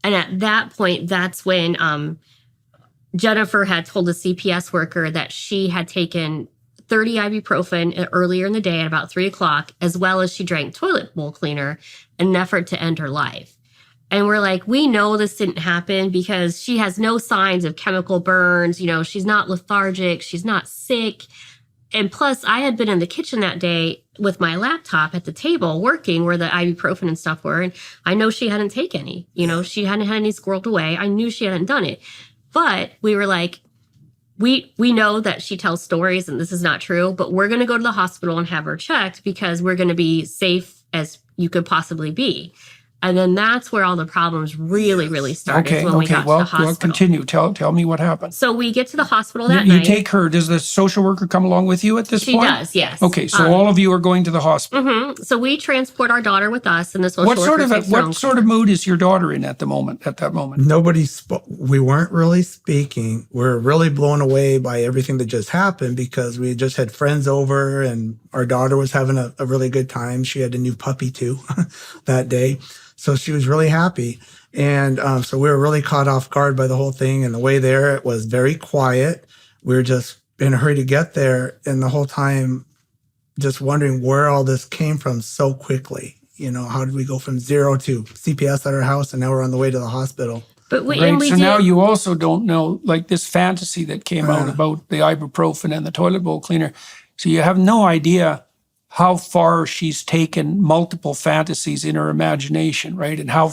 And at that point, that's when Jennifer had told the CPS worker that she had taken 30 ibuprofen earlier in the day at about 3:00, as well as she drank toilet bowl cleaner in an effort to end her life. And we're like, we know this didn't happen because she has no signs of chemical burns. You know, she's not lethargic. She's not sick. And plus, I had been in the kitchen that day with my laptop at the table working where the ibuprofen and stuff were. And I know she hadn't taken any. You know, she hadn't had any squirreled away. I knew she hadn't done it. But we were like, we know that she tells stories and this is not true, but we're going to go to the hospital and have her checked because we're going to be safe as you could possibly be. And then that's where all the problems really started. Okay. When we got to the Well, hospital. continue. Tell me what happened. So we get to the hospital that You night. take her. Does the social worker come along with you at this She point? does, yes. Okay, so all of you are going to the hospital. So we transport our daughter with us, and the social What worker takes her own what sort of mood is your daughter in at that moment? Nobody spoke. We weren't really speaking. We're really blown away by everything that just happened because we just had friends over and our daughter was having a really good time. She had a new puppy too that day. So she was really happy. And so we were really caught off guard by the whole thing. And the way there, it was very quiet. We were just in a hurry to get there. And the whole time just wondering where all this came from so quickly. You know, how did we go from 0 to CPS at our house and now we're on the way to the hospital? But we, Right. and we So did, now you also don't know, like this fantasy that came out about the ibuprofen and the toilet bowl cleaner. So you have no idea how far she's taken multiple fantasies in her imagination, right? And how,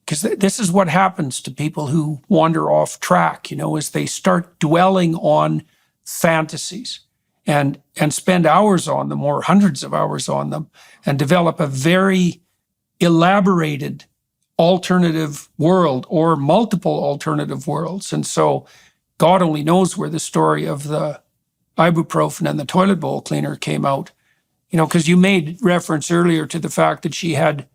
because this is what happens to people who wander off track, you know, is they start dwelling on fantasies and spend hours on them or hundreds of hours on them and develop a very elaborated alternative world or multiple alternative worlds. And so God only knows where the story of the ibuprofen and the toilet bowl cleaner came out. You know, because you made reference earlier to the fact that she had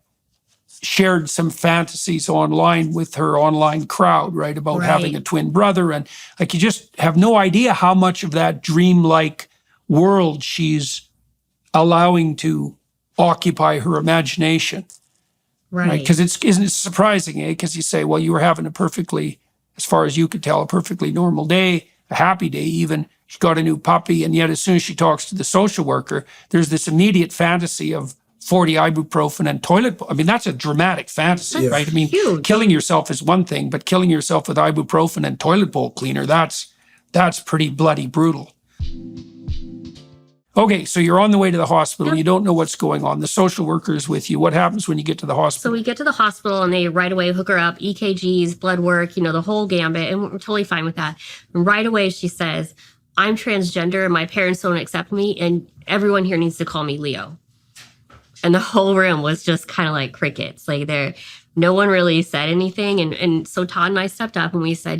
shared some fantasies online with her online crowd, right? About having a twin brother. And like, you just have no idea how much of that dreamlike world she's allowing to occupy her imagination. Right? Because isn't it surprising, Because you say, well, you were having a perfectly, as far as you could tell, a perfectly normal day, a happy day even. She got a new puppy, and yet as soon as she talks to the social worker, there's this immediate fantasy of 40 ibuprofen and toilet. I mean, that's a dramatic fantasy, Yes. right? I mean, Huge. killing yourself is one thing, but killing yourself with ibuprofen and toilet bowl cleaner, that's pretty bloody brutal. Okay, so you're on the way to the hospital. Yep. You don't know what's going on. The social worker is with you. What happens when you get to the So hospital? we get to the hospital and they right away hook her up, EKGs, blood work, the whole gambit. And we're totally fine with that. And right away she says, I'm transgender and my parents don't accept me. And everyone here needs to call me Leo. And the whole room was just kind of like crickets. Like no one really said anything. And so Todd and I stepped up and we said,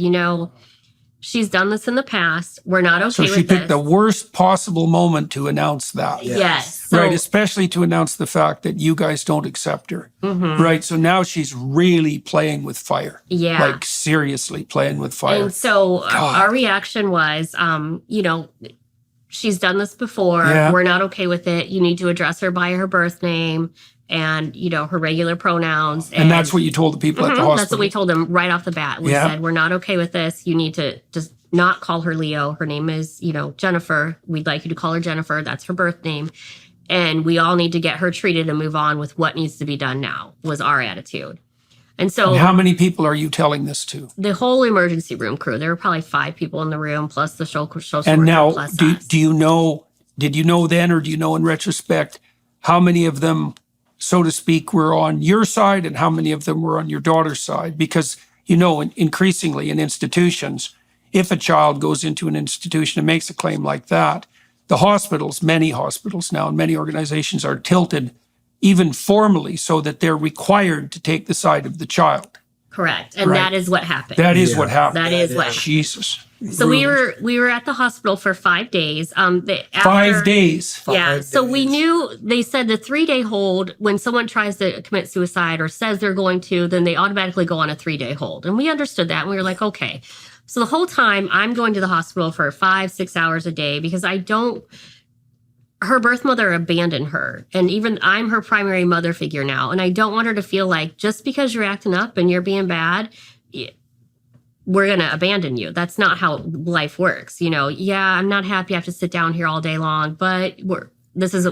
she's done this in the past. We're not okay So with she this. picked the worst possible moment to announce that. Yes. So, Right, especially to announce the fact that you guys don't accept her. Right, so now she's really playing with fire. Yeah. Like seriously playing with fire. And so our reaction was, she's done this before. Yeah. We're not okay with it. You need to address her by her birth name and, her regular pronouns. And that's what you told the people at the hospital. That's what we told them right off the bat. We Yeah. said, we're not okay with this. You need to just not call her Leo. Her name is, Jennifer. We'd like you to call her Jennifer. That's her birth name. And we all need to get her treated and move on with what needs to be done now, was our attitude. And so And how many people are you telling this to? the whole emergency room crew, there were probably 5 people in the room, plus the social And worker, now, plus do us. you know, did you know then, or do you know in retrospect, how many of them, so to speak, were on your side and how many of them were on your daughter's side? Because, increasingly in institutions, if a child goes into an institution and makes a claim like that, the hospitals, many hospitals now and many organizations are tilted even formally so that they're required to take the side of the child. Correct. And Right. that is what happened. That is Yeah. what happened. That is what happened. Jesus. So we were at the hospital for 5 days. 5 days. Yeah. 5 So we days. knew they said the 3-day hold, when someone tries to commit suicide or says they're going to, then they automatically go on a 3-day hold. And we understood that. And we were like, okay. So the whole time I'm going to the hospital for 5-6 hours a day because her birth mother abandoned her. And even I'm her primary mother figure now. And I don't want her to feel like just because you're acting up and you're being bad, we're going to abandon you. That's not how life works. Yeah, I'm not happy I have to sit down here all day long, but this is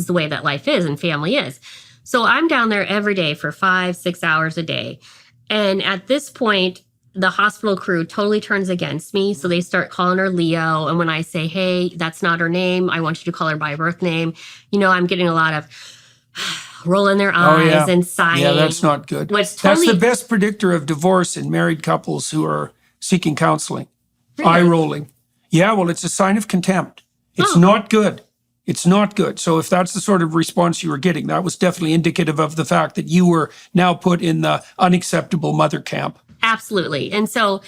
the way that life is and family is. So I'm down there every day for 5-6 hours a day. And at this point, the hospital crew totally turns against me. So they start calling her Leo. And when I say, hey, that's not her name, I want you to call her by birth name, I'm getting a lot of rolling their eyes and sighing. Yeah, that's not good. What's That's totally- the best predictor of divorce in married couples who are seeking counseling. Eye rolling. Yeah, well, it's a sign of contempt. It's not good. It's not good. So if that's the sort of response you were getting, that was definitely indicative of the fact that you were now put in the unacceptable mother camp. Absolutely. And so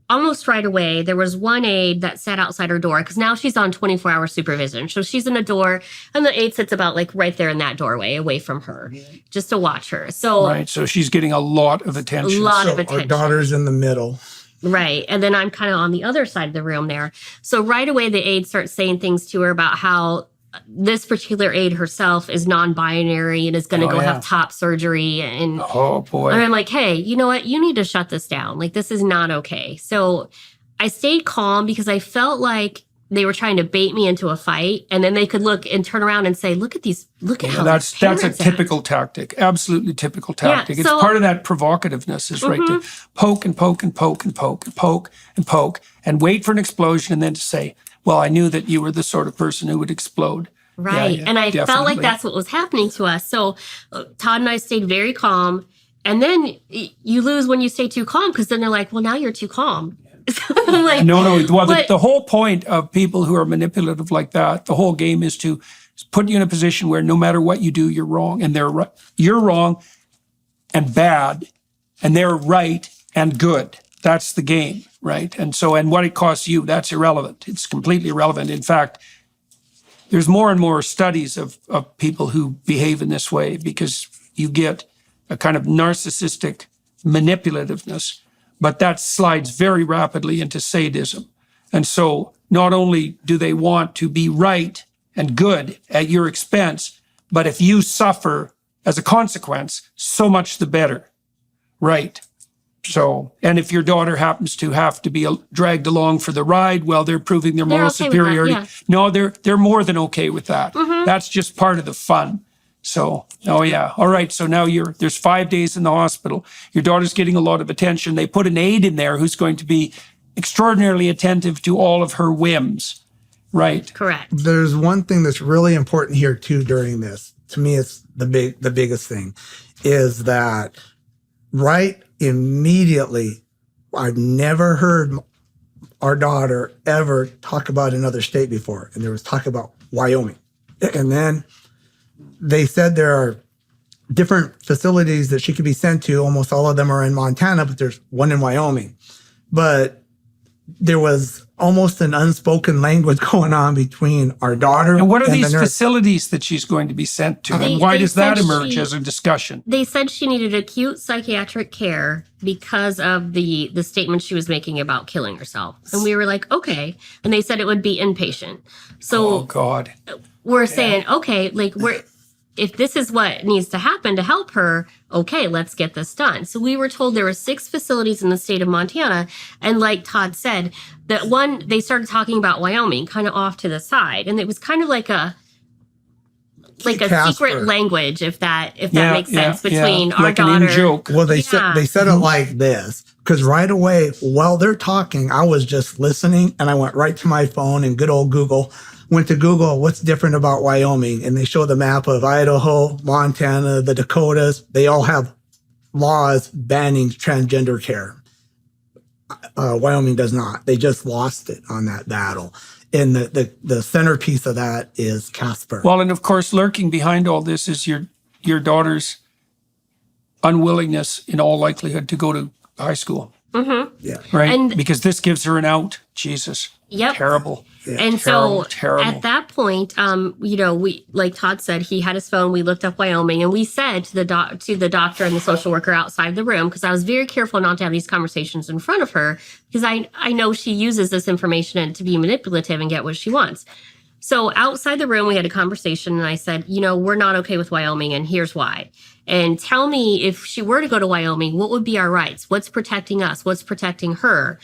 almost right away, there was one aide that sat outside her door because now she's on 24-hour supervision. So she's in a door and the aide sits about like right there in that doorway away from her just to watch her. So Right. So she's getting a lot of attention. a lot of Our attention. daughter's in the middle. Right. And then I'm kind of on the other side of the room there. So right away, the aide starts saying things to her about how this particular aide herself is non-binary and is going to go have top surgery. And Oh, boy. I'm like, hey, you know what? You need to shut this down. Like, this is not okay. So I stayed calm because I felt like they were trying to bait me into a fight. And then they could look and turn around and say, look at how That's these a parents act." typical tactic. Absolutely typical tactic. so- it's part of that provocativeness is right to poke and poke and poke and poke and poke and poke and wait for an explosion and then to say, well, I knew that you were the sort of person who would explode. Right. Yeah, and I felt like definitely. that's what was happening to us. So Todd and I stayed very calm. And then you lose when you stay too calm because then they're like, well, now you're too calm. I'm like, No. Well, but- the whole point of people who are manipulative like that, the whole game is to put you in a position where no matter what you do, you're wrong. And you're wrong and bad, and they're right and good. That's the game, right? And what it costs you, that's irrelevant. It's completely irrelevant. In fact, there's more and more studies of people who behave in this way because you get a kind of narcissistic manipulativeness, but that slides very rapidly into sadism. And so not only do they want to be right and good at your expense, but if you suffer as a consequence, so much the better. Right. So, and if your daughter happens to have to be dragged along for the ride, well, they're proving their moral okay with that, superiority. yeah. No, they're more than okay with that. That's just part of the fun. So, oh yeah. All right. So now there's 5 days in the hospital. Your daughter's getting a lot of attention. They put an aide in there who's going to be extraordinarily attentive to all of her whims. Right. Correct. There's one thing that's really important here too during this. To me, it's the biggest thing is that right immediately, I've never heard our daughter ever talk about another state before. And there was talk about Wyoming. And then they said there are different facilities that she could be sent to. Almost all of them are in Montana, but there's one in Wyoming. But there was almost an unspoken language going on between our daughter And what are the these nurse. facilities that she's going to be sent to? They- And why they does that said emerge she- as a discussion? They said she needed acute psychiatric care because of the statement she was making about killing herself. And we were like, okay. And they said it would be inpatient. So Oh, God. we're saying, okay, like if this is what needs to happen to help her, okay, let's get this done. So we were told there were 6 facilities in the state of Montana. And like Todd said, that one, they started talking about Wyoming kind of off to the side. And it was kind of like a Casper. secret language, if that makes sense, between our like daughter. an in-joke. Well, they Yeah. said it like this, because right away, while they're talking, I was just listening, and I went right to my phone and good old Google. Went to Google, what's different about Wyoming? And they show the map of Idaho, Montana, the Dakotas. They all have laws banning transgender care. Wyoming does not. They just lost it on that battle. And the centerpiece of that is Casper. Well, and of course, lurking behind all this is your daughter's unwillingness, in all likelihood, to go to high school. Yeah. Right? And- because this gives her an out. Jesus. Yep. Terrible. And Terrible, so terrible. at that point, we, like Todd said, he had his phone. We looked up Wyoming, and we said to the doctor and the social worker outside the room, because I was very careful not to have these conversations in front of her, because I know she uses this information to be manipulative and get what she wants. So outside the room, we had a conversation, and I said, we're not okay with Wyoming, and here's why. And tell me, if she were to go to Wyoming, what would be our rights? What's protecting us? What's protecting her?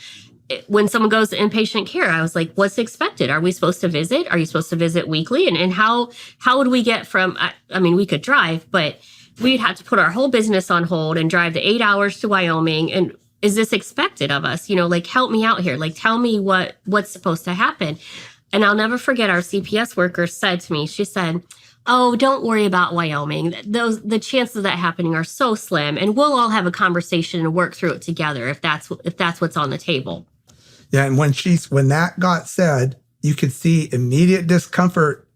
When someone goes to inpatient care, I was like, what's expected? Are we supposed to visit? Are you supposed to visit weekly? And how would we get from, I mean, we could drive, but we'd have to put our whole business on hold and drive the 8 hours to Wyoming. And is this expected of us? Help me out here. Tell me what's supposed to happen. And I'll never forget, our CPS worker said to me, she said, oh, don't worry about Wyoming. The chances of that happening are so slim, and we'll all have a conversation and work through it together if that's what's on the table. Yeah, and when that got said, you could see immediate discomfort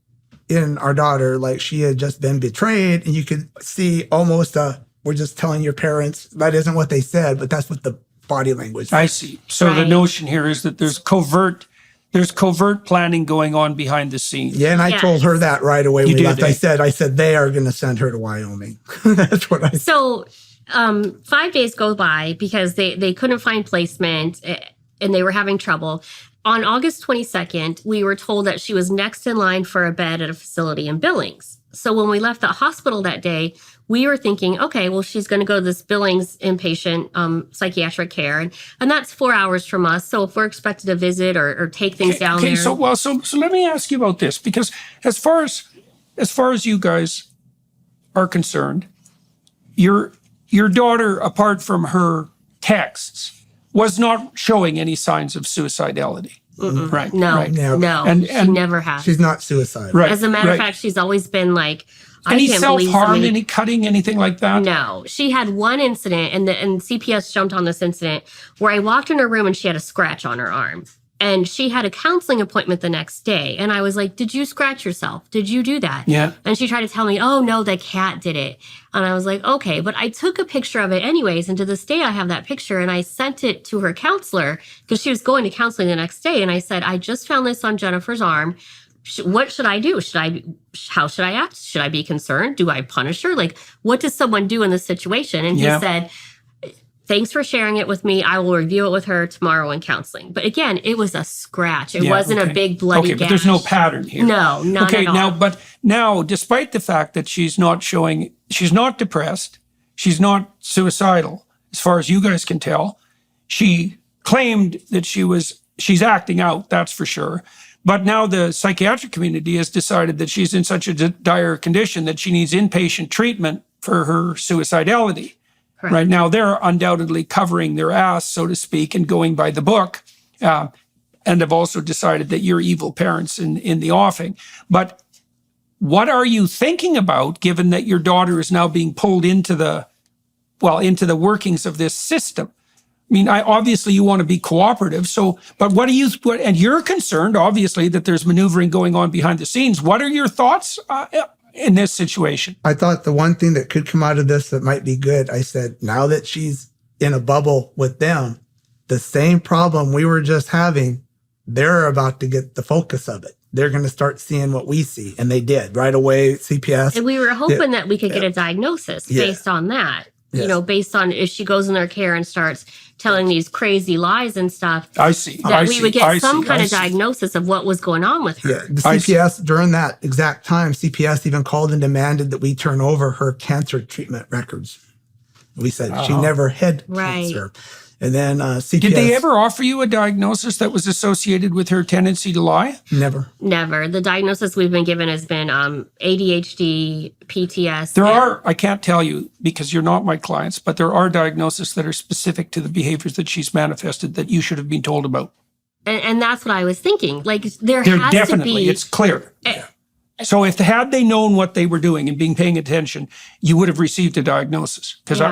in our daughter, like she had just been betrayed, and you could see almost we're just telling your parents that isn't what they said, but that's what the body language. I see. So the Right. notion here is that there's covert planning going on behind the scenes. Yeah, and I Yes. told her that right away when You we did, left. eh? I said they are going to send her to Wyoming. That's what I said. So 5 days go by because they couldn't find placement and they were having trouble. On August 22nd, we were told that she was next in line for a bed at a facility in Billings. So when we left the hospital that day, we were thinking, okay, well, she's going to go to this Billings inpatient psychiatric care. And that's 4 hours from us. So if we're expected to visit or take things down Okay, there. so let me ask you about this, because as far as you guys are concerned, your daughter, apart from her texts, was not showing any signs of suicidality. Right. no, Right. Yeah. no, And- she never has. She's not suicidal. Right. As a matter right. of fact, she's always been like, I Any can't believe self-harm, somebody- any cutting, anything like that? No, she had one incident, and CPS jumped on this incident where I walked in her room and she had a scratch on her arm. And she had a counseling appointment the next day. And I was like, did you scratch yourself? Did you do that? Yeah. And she tried to tell me, oh, no, the cat did it. And I was like, okay. But I took a picture of it anyways. And to this day, I have that picture. And I sent it to her counselor because she was going to counseling the next day. And I said, I just found this on Jennifer's arm. What should I do? How should I act? Should I be concerned? Do I punish her? What does someone do in this situation? And Yeah. he said, thanks for sharing it with me. I will review it with her tomorrow in counseling. But again, it was a scratch. It Yeah, wasn't okay. a big bloody Okay, but there's no gash. pattern here. No, none Okay, at all. now, despite the fact that she's not depressed, she's not suicidal, as far as you guys can tell. She claimed that she's acting out, that's for sure. But now the psychiatric community has decided that she's in such a dire condition that she needs inpatient treatment for her suicidality. Correct. Right now, they're undoubtedly covering their ass, so to speak, and going by the book, and have also decided that you're evil parents in the offing. But what are you thinking about, given that your daughter is now being pulled into the workings of this system? I mean, obviously you want to be cooperative. So, but and you're concerned, obviously, that there's maneuvering going on behind the scenes. What are your thoughts in this situation? I thought the one thing that could come out of this that might be good, I said, now that she's in a bubble with them, the same problem we were just having, they're about to get the focus of it. They're going to start seeing what we see. And they did right away, CPS. And we were hoping that we could get a diagnosis based on that. Yes. You know, based on if she goes in their care and starts telling these crazy lies and stuff. I see. That we would get some kind of diagnosis of what was going on with her. Yeah, the CPS, during that exact time, CPS even called and demanded that we turn over her cancer treatment records. We said she never had cancer. And then CPS... Did they ever offer you a diagnosis that was associated with her tendency to lie? Never. Never. The diagnosis we've been given has been ADHD, PTS. There are, I can't tell you because you're not my clients, but there are diagnoses that are specific to the behaviors that she's manifested that you should have been told about. And that's what I was thinking. Like, there They're has definitely, to be... it's clear. So had they known what they were doing and being paying attention, you would have received a diagnosis. Because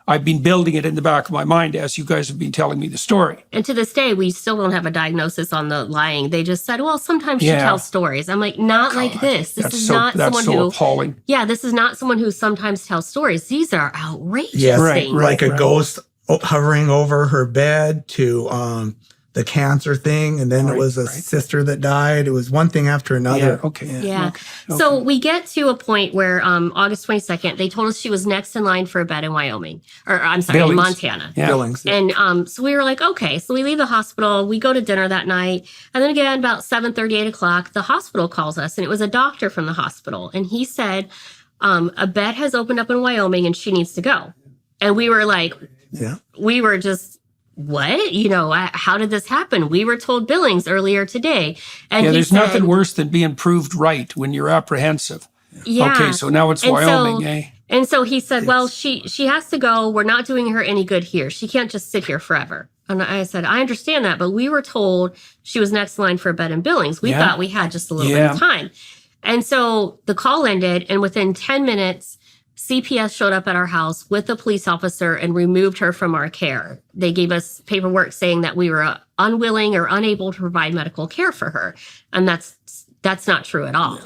I've been building it in the back of my mind as you guys have been telling me the story. And to this day, we still don't have a diagnosis on the lying. They just said, well, sometimes she tells stories. I'm like, not like this. This is not someone who... appalling. Yeah, this is not someone who sometimes tells stories. These are outrageous things. Like a ghost hovering over her bed to the cancer thing. And then it was a sister that died. It was one thing after another. So we get to a point where August 22nd, they told us she was next in line for a bed in Wyoming. Or I'm sorry, in Montana. Billings. And so we were like, okay. So we leave the hospital. We go to dinner that night. And then again, about 7:30, 8 o'clock, the hospital calls us. And it was a doctor from the hospital. And he said, a bed has opened up in Wyoming and she needs to go. And we were like, we were just... What? You know, how did this happen? We were told Billings earlier today. And there's nothing worse than being proved right when you're apprehensive. Yeah. Okay, so now it's Wyoming, eh? And so he said, well, she has to go. We're not doing her any good here. She can't just sit here forever. And I said, I understand that, but we were told she was next in line for a bed in Billings. We thought we had just a little bit of time. And so the call ended, and within 10 minutes, CPS showed up at our house with a police officer and removed her from our care. They gave us paperwork saying that we were unwilling or unable to provide medical care for her. And that's not true at all.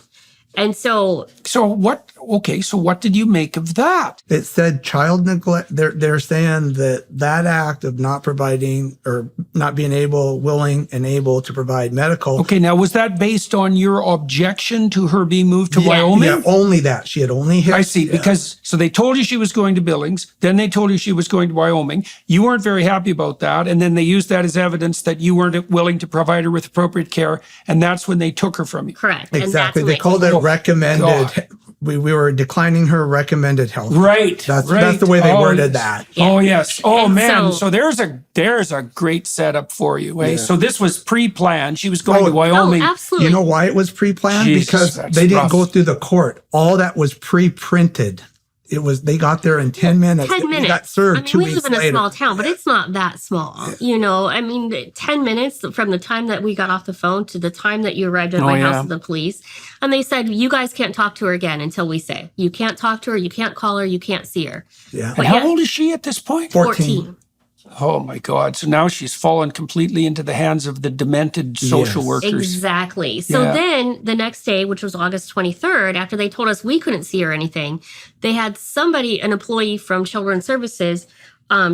And so what did you make of that? It said child neglect. They're saying that act of not providing or not being willing and able to provide medical. Okay, now was that based on your objection to her being moved to Wyoming? Yeah, only that. She had only hit. I see, because so they told you she was going to Billings, then they told you she was going to Wyoming. You weren't very happy about that, and then they used that as evidence that you weren't willing to provide her with appropriate care, and that's when they took her from you. Correct. Exactly. They called it recommended. We were declining her recommended health. Right. That's the way they worded that. Yeah. Oh, yes. Oh, and man. So there's a great setup for you. Eh? Yeah. So this was pre-planned. She was going to Wyoming. Oh, absolutely. You know why it was pre-planned? Because they didn't go through the court. All that was pre-printed. They got there in 10 minutes. 10 minutes. They got served 2 weeks later. We live in a small town, but it's not that small. Yeah. You know, I mean, 10 minutes from the time that we got off the phone to the time that you arrived at my house with the police. And they said, you guys can't talk to her again until we say. You can't talk to her, you can't call her, you can't see her. Yeah. And how old is she at this point? 14. Oh, my God. So now she's fallen completely into the hands of the demented social workers. Exactly. So then the next day, which was August 23rd, after they told us we couldn't see her or anything, they had an employee from Children's Services,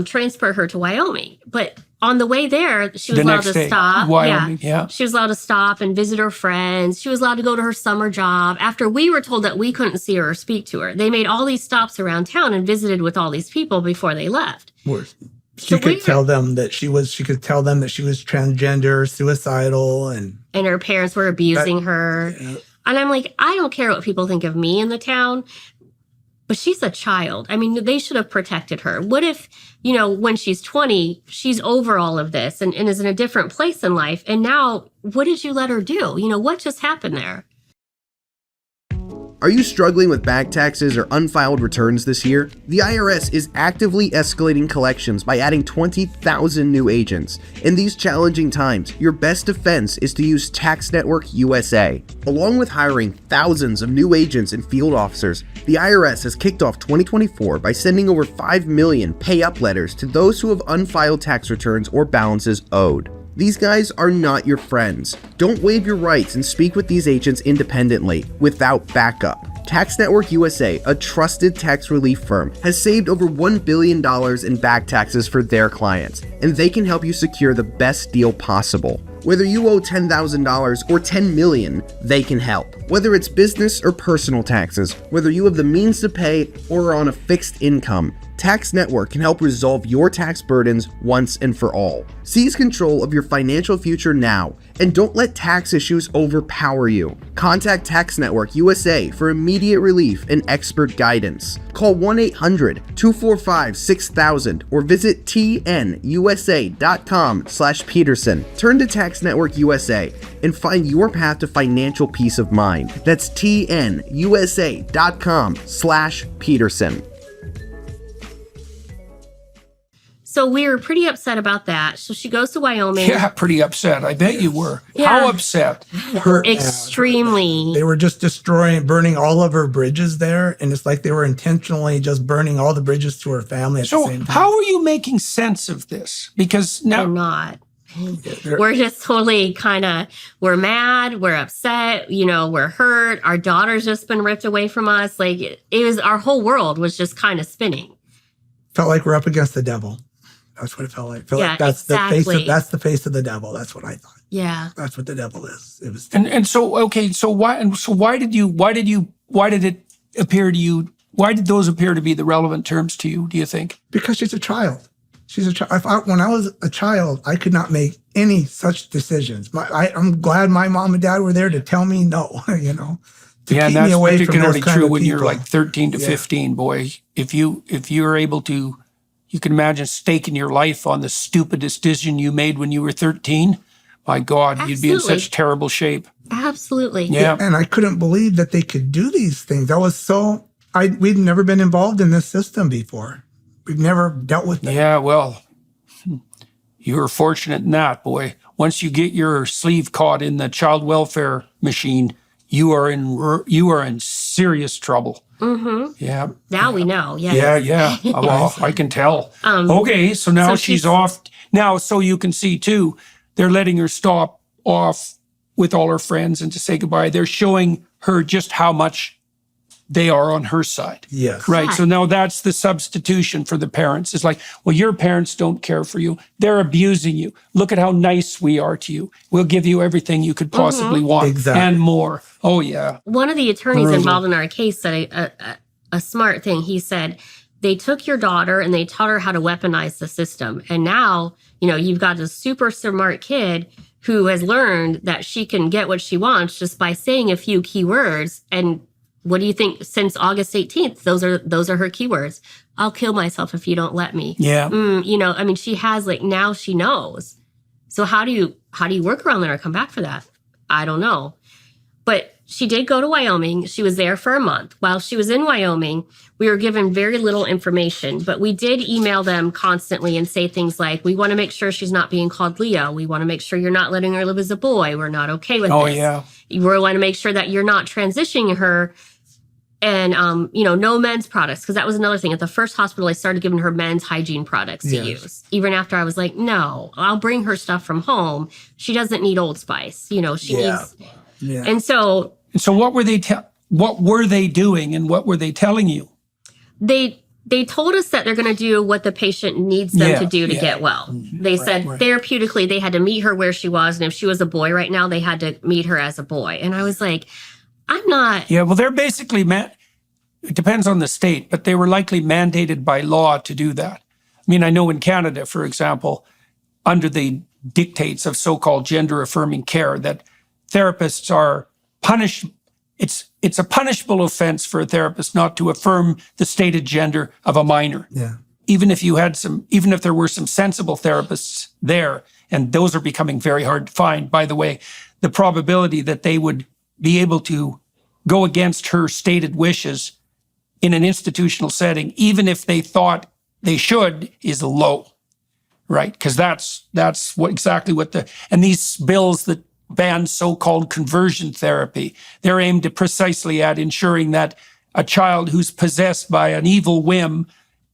transfer her to Wyoming. But on the way there, she was allowed to stop. Wyoming, She was allowed to stop and visit her friends. She was allowed to go to her summer job. After we were told that we couldn't see her or speak to her, they made all these stops around town and visited with all these people before they left. She could tell them that she was transgender, suicidal, and her parents were abusing her. Yeah. And I'm like, I don't care what people think of me in the town. but she's a child. I mean, they should have protected her. What if, when she's 20, she's over all of this and is in a different place in life? And now, what did you let her do? What just happened there? Are you struggling with back taxes or unfiled returns this year? The IRS is actively escalating collections by adding 20,000 new agents. In these challenging times, your best defense is to use Tax Network USA. Along with hiring thousands of new agents and field officers, the IRS has kicked off 2024 by sending over 5 million pay-up letters to those who have unfiled tax returns or balances owed. These guys are not your friends. Don't waive your rights and speak with these agents independently, without backup. Tax Network USA, a trusted tax relief firm, has saved over $1 billion in back taxes for their clients, and they can help you secure the best deal possible. Whether you owe $10,000 or $10 million, they can help. Whether it's business or personal taxes, whether you have the means to pay or are on a fixed income, Tax Network can help resolve your tax burdens once and for all. Seize control of your financial future now, and don't let tax issues overpower you. Contact Tax Network USA for immediate relief and expert guidance. Call 1-800-245-6000 or visit tnusa.com/Peterson. Turn to Tax Network USA and find your path to financial peace of mind. That's tnusa.com/Peterson. So we were pretty upset about that. So she goes to Wyoming. Yeah, pretty upset. I bet you were. Yeah. How upset? Extremely. They were just burning all of her bridges there. And it's like they were intentionally just burning all the bridges to her family at the So same time. how are you making sense of this? Because They're now, not. We're just totally we're mad, we're upset, we're hurt. Our daughter's just been ripped away from us. Like it was, our whole world was just kind of spinning. Felt like we're up against the devil. That's what it felt like. Yeah, like that's exactly. that's the face of the devil. That's what I thought. Yeah. That's what the devil is. It was. and so okay, so why did it appear to you? Why did those appear to be the relevant terms to you? Do you think? Because she's a child. She's a child. When I was a child, I could not make any such decisions. I'm glad my mom and dad were there to tell me no. To Yeah, keep and me that's away from particularly those kind true of when you're people. like 13 to 15, boy. If you're able to, you can imagine staking your life on the stupidest decision you made when you were 13. My God, you'd be in Absolutely. such terrible shape. Absolutely. Yeah. And I couldn't believe that they could do these things. That was so. We'd never been involved in this system before. We've never dealt with it. Yeah, well, you were fortunate in that, boy. Once you get your sleeve caught in the child welfare machine, you are in serious trouble. Mm-hmm. Yeah. Now we know. Yeah. Yeah. Well, I can tell. Um, Okay, so now so she's she's- off. Now, so you can see too, they're letting her stop off with all her friends and to say goodbye. They're showing her just how much they are on her side. Yes. Right. So now that's the substitution for the parents. It's like, well, your parents don't care for you. They're abusing you. Look at how nice we are to you. We'll give you everything you could possibly want Exactly. and more. Oh, yeah. One of the attorneys Brutal. involved in our case said a smart thing. He said, they took your daughter and they taught her how to weaponize the system. And now, you've got this super smart kid who has learned that she can get what she wants just by saying a few key words. And what do you think? Since August 18th, those are her keywords. I'll kill myself if you don't let me. Yeah. She has now she knows. So how do you work around that or come back for that? I don't know. But she did go to Wyoming. She was there for a month. While she was in Wyoming, we were given very little information, but we did email them constantly and say things like, we want to make sure she's not being called Leo. We want to make sure you're not letting her live as a boy. We're not okay with Oh, this. yeah. We want to make sure that you're not transitioning her and, no men's products. Because that was another thing. At the first hospital, I started giving her men's hygiene products to use. Even after I was like, no, I'll bring her stuff from home. She doesn't need Old Spice. She needs. Yeah. And so So what were they doing and what were they telling you? they told us that they're going to do what the patient needs them to do to get well. They said therapeutically they had to meet her where she was. And if she was a boy right now, they had to meet her as a boy. And I was like, I'm not. Yeah, well, they're basically, it depends on the state, but they were likely mandated by law to do that. I mean, I know in Canada, for example, under the dictates of so-called gender-affirming care, that therapists are punished it's a punishable offense for a therapist not to affirm the stated gender of a minor. Yeah. Even if there were some sensible therapists there, and those are becoming very hard to find, by the way, the probability that they would be able to go against her stated wishes in an institutional setting, even if they thought they should, is low, right? Because that's exactly what and these bills that ban so-called conversion therapy, they're aimed at precisely at ensuring that a child who's possessed by an evil whim,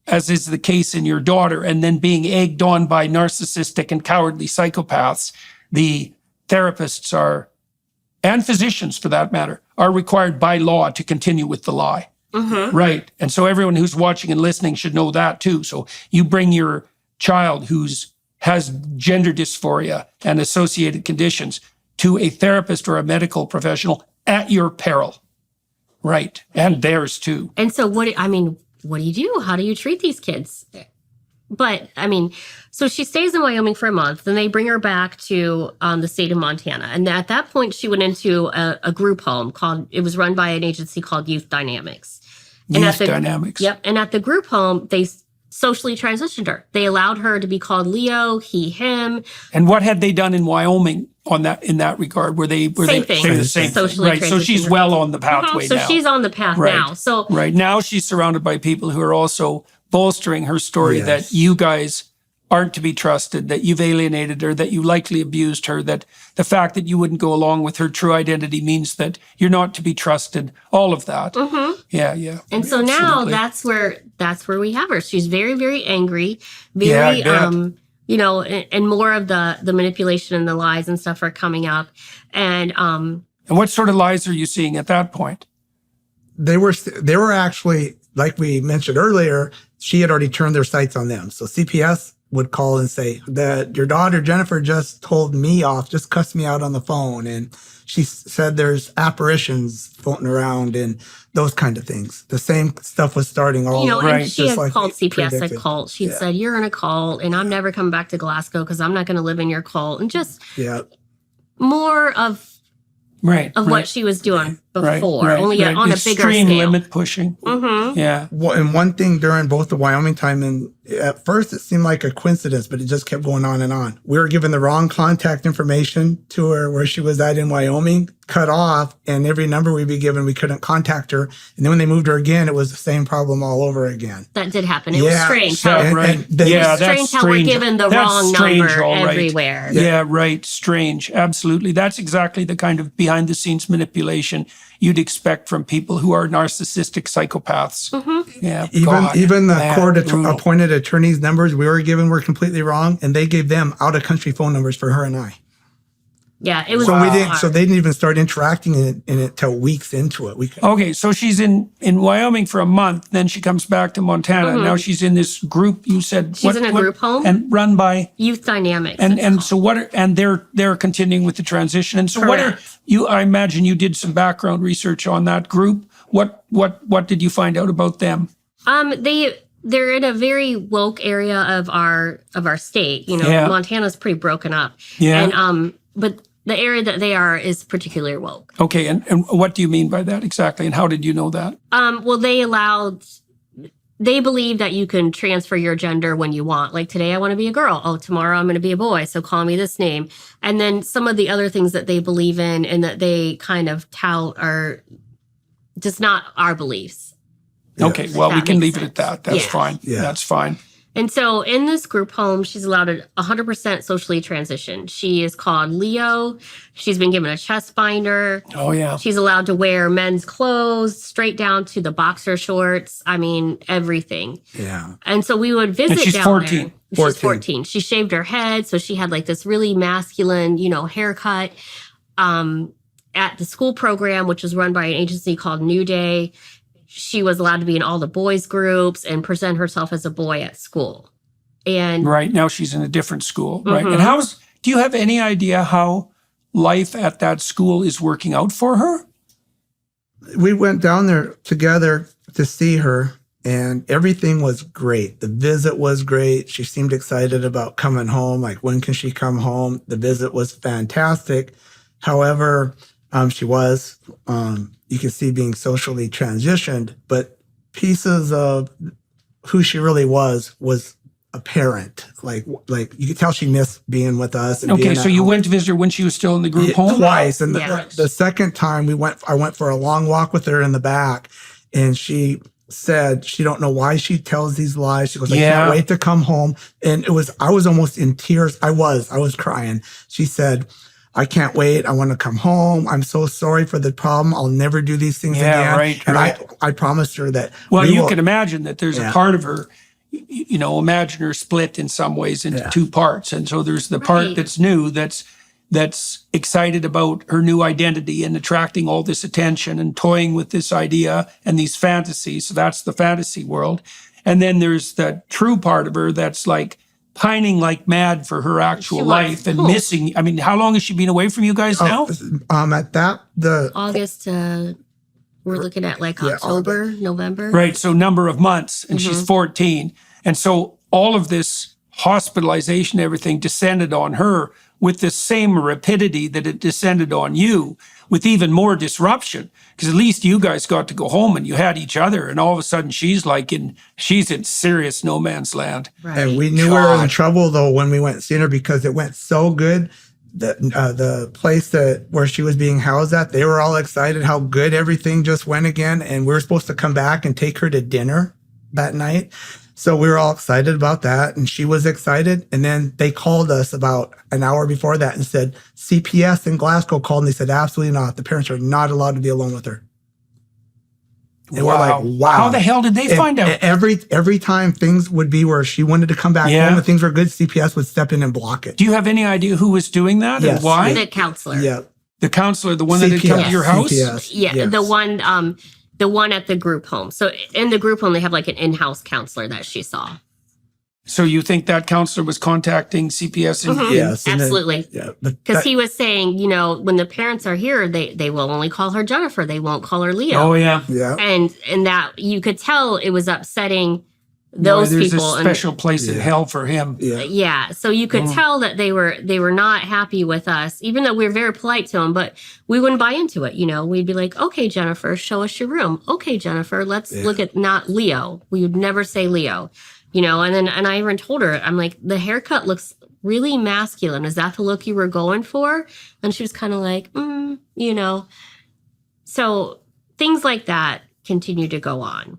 as is the case in your daughter, and then being egged on by narcissistic and cowardly psychopaths, the therapists are, and physicians for that matter, are required by law to continue with the lie. Mm-hmm. Right. And so everyone who's watching and listening should know that too. So you bring your child has gender dysphoria and associated conditions to a therapist or a medical professional at your peril. Right. And theirs too. And so what do you do? How do you treat these kids? But so she stays in Wyoming for a month. Then they bring her back to the state of Montana. And at that point, she went into a group home it was run by an agency called Youth Dynamics. Dynamics. Yep. And at the group home, they socially transitioned her. They allowed her to be called Leo, he, him. And what had they done in Wyoming in that regard? Were they same thing. the same Socially thing? Right. So she's well on the pathway So now. she's on the path now. So right now she's surrounded by people who are also bolstering her story Yes. that you guys aren't to be trusted, that you've alienated her, that you likely abused her, that the fact that you wouldn't go along with her true identity means that you're not to be trusted, all of that. Mm-hmm. Yeah. And so now that's where we have her. She's very, very angry, very, and more of the manipulation and the lies and stuff are coming up. And what sort of lies are you seeing at that point? They were actually, like we mentioned earlier, she had already turned their sights on them. So CPS would call and say that your daughter Jennifer just told me off, just cussed me out on the phone, and she said there's apparitions floating around and those kind of things. The same stuff was starting all over. And she had called CPS predicted. a cult. She'd said, "You're in a cult, and I'm never coming back to Glasgow because I'm not going to live in your cult," and just more of what she was doing before, only on a bigger extreme scale. limit pushing. Mm-hmm. Yeah. Well, and one thing during both the Wyoming time, and at first it seemed like a coincidence, but it just kept going on and on. We were given the wrong contact information to her where she was at in Wyoming, cut off, and every number we'd be given, we couldn't contact her. And then when they moved her again, it was the same problem all over again. That did happen. It was strange. That's strange how we're given the wrong number everywhere. Yeah, right. Strange. Absolutely. That's exactly the kind of behind the scenes manipulation you'd expect from people who are narcissistic psychopaths. Mm-hmm. Yeah. Even the court appointed attorneys' numbers we were given were completely wrong, and they gave them out of country phone numbers for her and I. Yeah, it was. So they didn't even start interacting in it till weeks into it. Okay, so she's in Wyoming for a month, then she comes back to Montana. Mm-hmm. Now she's in this group. You said she's in a group home and run by Youth Dynamics. And so they're continuing with the transition. And so Correct. I imagine you did some background research on that group. What did you find out about them? They're in a very woke area of our state. Montana's pretty broken up. Yeah. And but the area that they are is particularly woke. Okay, and what do you mean by that exactly? And how did you know that? Well, they believe that you can transfer your gender when you want. Like today I want to be a girl. Oh, tomorrow I'm going to be a boy. So call me this name. And then some of the other things that they believe in and that they kind of tout are just not our beliefs. Okay, well, we can leave it at that. That's fine. Yeah. That's fine. And so in this group home, she's allowed to 100% socially transition. She is called Leo. She's been given a chest binder. Oh, yeah. She's allowed to wear men's clothes straight down to the boxer shorts. I mean, everything. Yeah. And so we would visit and she's down 14. there. She's 14. She shaved her head. So she had like this really masculine, haircut. At the school program, which was run by an agency called New Day, she was allowed to be in all the boys groups and present herself as a boy at school. And right now she's in a different school, right? Mm-hmm. And do you have any idea how life at that school is working out for her? We went down there together to see her, and everything was great. The visit was great. She seemed excited about coming home. Like, when can she come home? The visit was fantastic. However, she was, you could see being socially transitioned, but pieces of who she really was apparent. Like you could tell she missed being with us. And Okay, being so at you home. went to visit her when she was still in the group home? Twice. And Yeah. the second time I went for a long walk with her in the back, and she said she don't know why she tells these lies. She goes, I can't wait to come home. And I was almost in tears. I was crying. She said, I can't wait. I want to come home. I'm so sorry for the problem. I'll never do these things again. Right. And I promised her that. Well, you can imagine that there's a Yeah. part of her, imagine her split in some ways into two parts. And so there's the part Right. that's new, that's excited about her new identity and attracting all this attention and toying with this idea and these fantasies. So that's the fantasy world. And then there's the true part of her that's like pining like mad for her actual She life was. and Cool. missing. I mean, how long has she been away from you guys now? At that, August, we're looking at like Yeah, October, November. Right. So number of months, and Mm-hmm. she's 14. And so all of this hospitalization, everything descended on her with the same rapidity that it descended on you, with even more disruption. Because at least you guys got to go home and you had each other. And all of a sudden she's in serious no man's land. Right. and we knew we were in God. trouble though when we went seeing her, because it went so good. The place where she was being housed at, they were all excited how good everything just went again. And we were supposed to come back and take her to dinner that night. So we were all excited about that, and she was excited. And then they called us about an hour before that and said, CPS in Glasgow called, and they said, absolutely not. The parents are not allowed to be alone with her. And we're like, wow. How the hell did they find out? Every time things would be where she wanted to come back Yeah. home and things were good, CPS would step in and block it. Do you have any idea who was doing that Yes. and why? The counselor. Yeah. The counselor, the one that had come to your house? CPS. Yeah, Yes. the one at the group home. So in the group home, they have like an in-house counselor that she saw. So you think that counselor was contacting CPS? Yes. and then- Absolutely. yeah. But Because that- he was saying, when the parents are here, they will only call her Jennifer. They won't call her Leo. Oh, yeah. yeah. And that you could tell it was upsetting Boy, those there's people. a special place in hell for him. Yeah. Yeah, so you could tell that they were not happy with us, even though we were very polite to them, but we wouldn't buy into it. We'd be like, okay, Jennifer, show us your room. Okay, Jennifer, let's look at not Leo. We would never say Leo, and I even told her, I'm like, the haircut looks really masculine. Is that the look you were going for? And she was kind of like, So things like that continue to go on.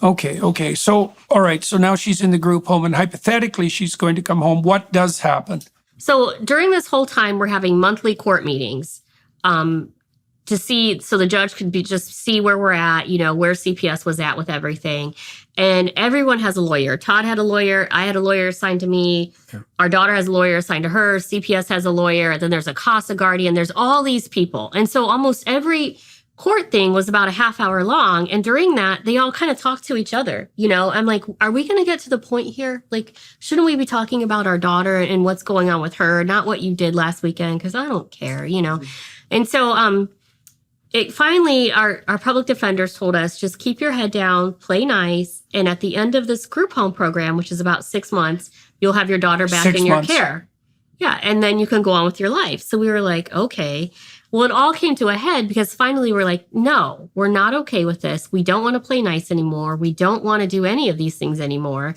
Okay. So, all right. So now she's in the group home, and hypothetically, she's going to come home. What does happen? So during this whole time, we're having monthly court meetings to see, so the judge could just see where we're at, where CPS was at with everything. And everyone has a lawyer. Todd had a lawyer. I had a lawyer assigned to me. Yeah. Our daughter has a lawyer assigned to her. CPS has a lawyer. Then there's a CASA guardian. There's all these people. And so almost every court thing was about a half hour long. And during that, they all kind of talked to each other. I'm like, are we going to get to the point here? Like, shouldn't we be talking about our daughter and what's going on with her, not what you did last weekend? Because I don't care, And so it finally, our public defenders told us, just keep your head down, play nice. And at the end of this group home program, which is about 6 months, you'll have your daughter back 6 in your months. care. Yeah. And then you can go on with your life. So we were like, okay. Well, it all came to a head because finally we're like, no, we're not okay with this. We don't want to play nice anymore. We don't want to do any of these things anymore.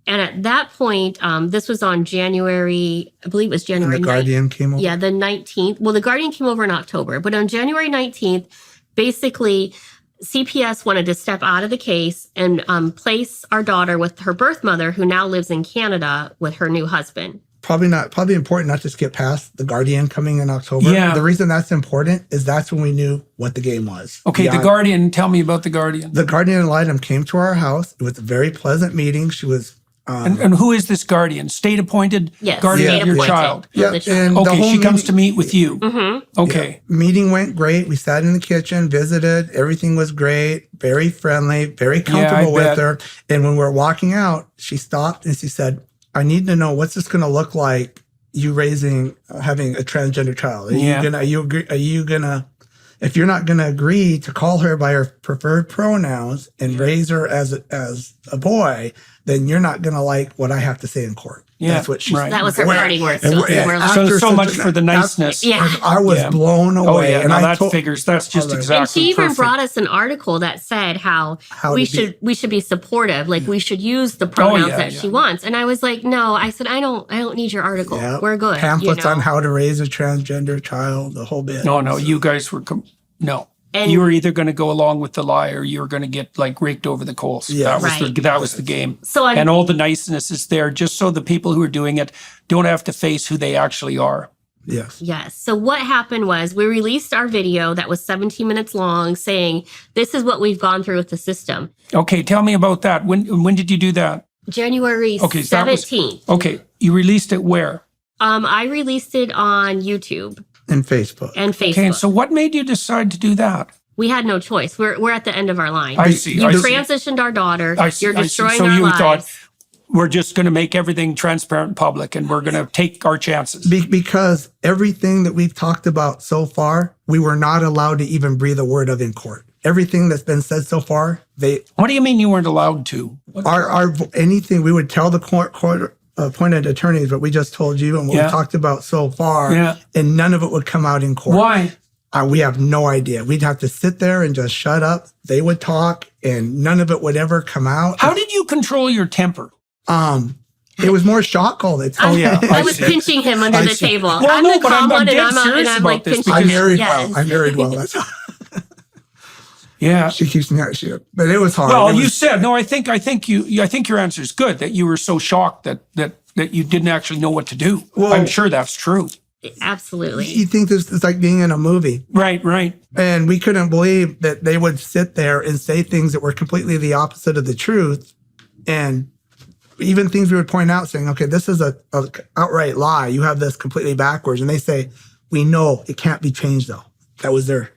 And at that point, this was on January, I believe it was January And the guardian came over. Yeah, the 19th. Well, the guardian came over in October, but on January 19th, basically CPS wanted to step out of the case and place our daughter with her birth mother, who now lives in Canada with her new husband. Probably important not to skip past the guardian coming in October. Yeah. The reason that's important is that's when we knew what the game was. Okay, the guardian. Tell me about the guardian. The guardian ad litem came to our house. It was a very pleasant meeting. She was And who is this guardian? State appointed Yes, guardian state of your appointed. child. yeah, the child. and the Okay, whole she comes meeting- to meet with you. Mm-hmm. Okay. Meeting went great. We sat in the kitchen, visited. Everything was great. Very friendly. Very comfortable with bet. her. And when we were walking out, she stopped and she said, "I need to know what's this going to look like. You having a transgender child. Are you gonna, if you're not gonna agree to call her by her preferred pronouns and raise her as a boy, then you're not going to like what I have to say in court. Yeah, That's what she right. That was her Well, parting words. and So we're- we're after like, So such much an- for the niceness. Yeah. I was Yeah. blown away. Oh yeah, and now I that told, figures. That's just All right. exactly and she even perfect. brought us an article that said how we should be supportive, like we should use the pronouns that she wants. And I was like, no, I said I don't need your article. Yeah, We're good. pamphlets you know? on how to raise a transgender child, the whole bit. No, you guys were no. And- You were either going to go along with the lie or you were going to get like raked over the coals. Yeah. That was the game. So and all the niceness is there just so the people who are doing it don't have to face who they actually are. Yes. Yes. So what happened was we released our video that was 17 minutes long saying, this is what we've gone through with the system. Okay, tell me about that. When did you do that? January Okay, so that was- 17th. Okay, you released it where? I released it on YouTube And Facebook. and Facebook. Okay, and so what made you decide to do that? We had no choice. We're at the end of our line. I see. You I see. transitioned our daughter. I see, You're I see. destroying So our you lives. thought we're just going to make everything transparent and public and we're going to take our chances. Because everything that we've talked about so far, we were not allowed to even breathe a word of in court. Everything that's been said so far, What do you mean you weren't allowed to? anything we would tell the court appointed attorneys what we just told you and what Yeah. we talked about so far, Yeah. and none of it would come out in court. Why? We have no idea. We'd have to sit there and just shut up. They would talk, and none of it would ever come out. How did you control your temper? It was more shock all the time. Oh, yeah. I was see. pinching him under I the see. table. Well, I'm no, the but calm I'm one, and dead I'm serious like about this pinching. I married Yes. well. I married well. That's how Yeah. she keeps me out. But it was hard. Well, It you was- said no. I think your answer is good. That you were so shocked that you didn't actually know what to do. Well- I'm sure that's true. Absolutely. you think this is like being in a movie. Right. And we couldn't believe that they would sit there and say things that were completely the opposite of the truth. And even things we would point out saying, okay, this is a outright lie. You have this completely backwards. And they say, we know it can't be changed though. That was their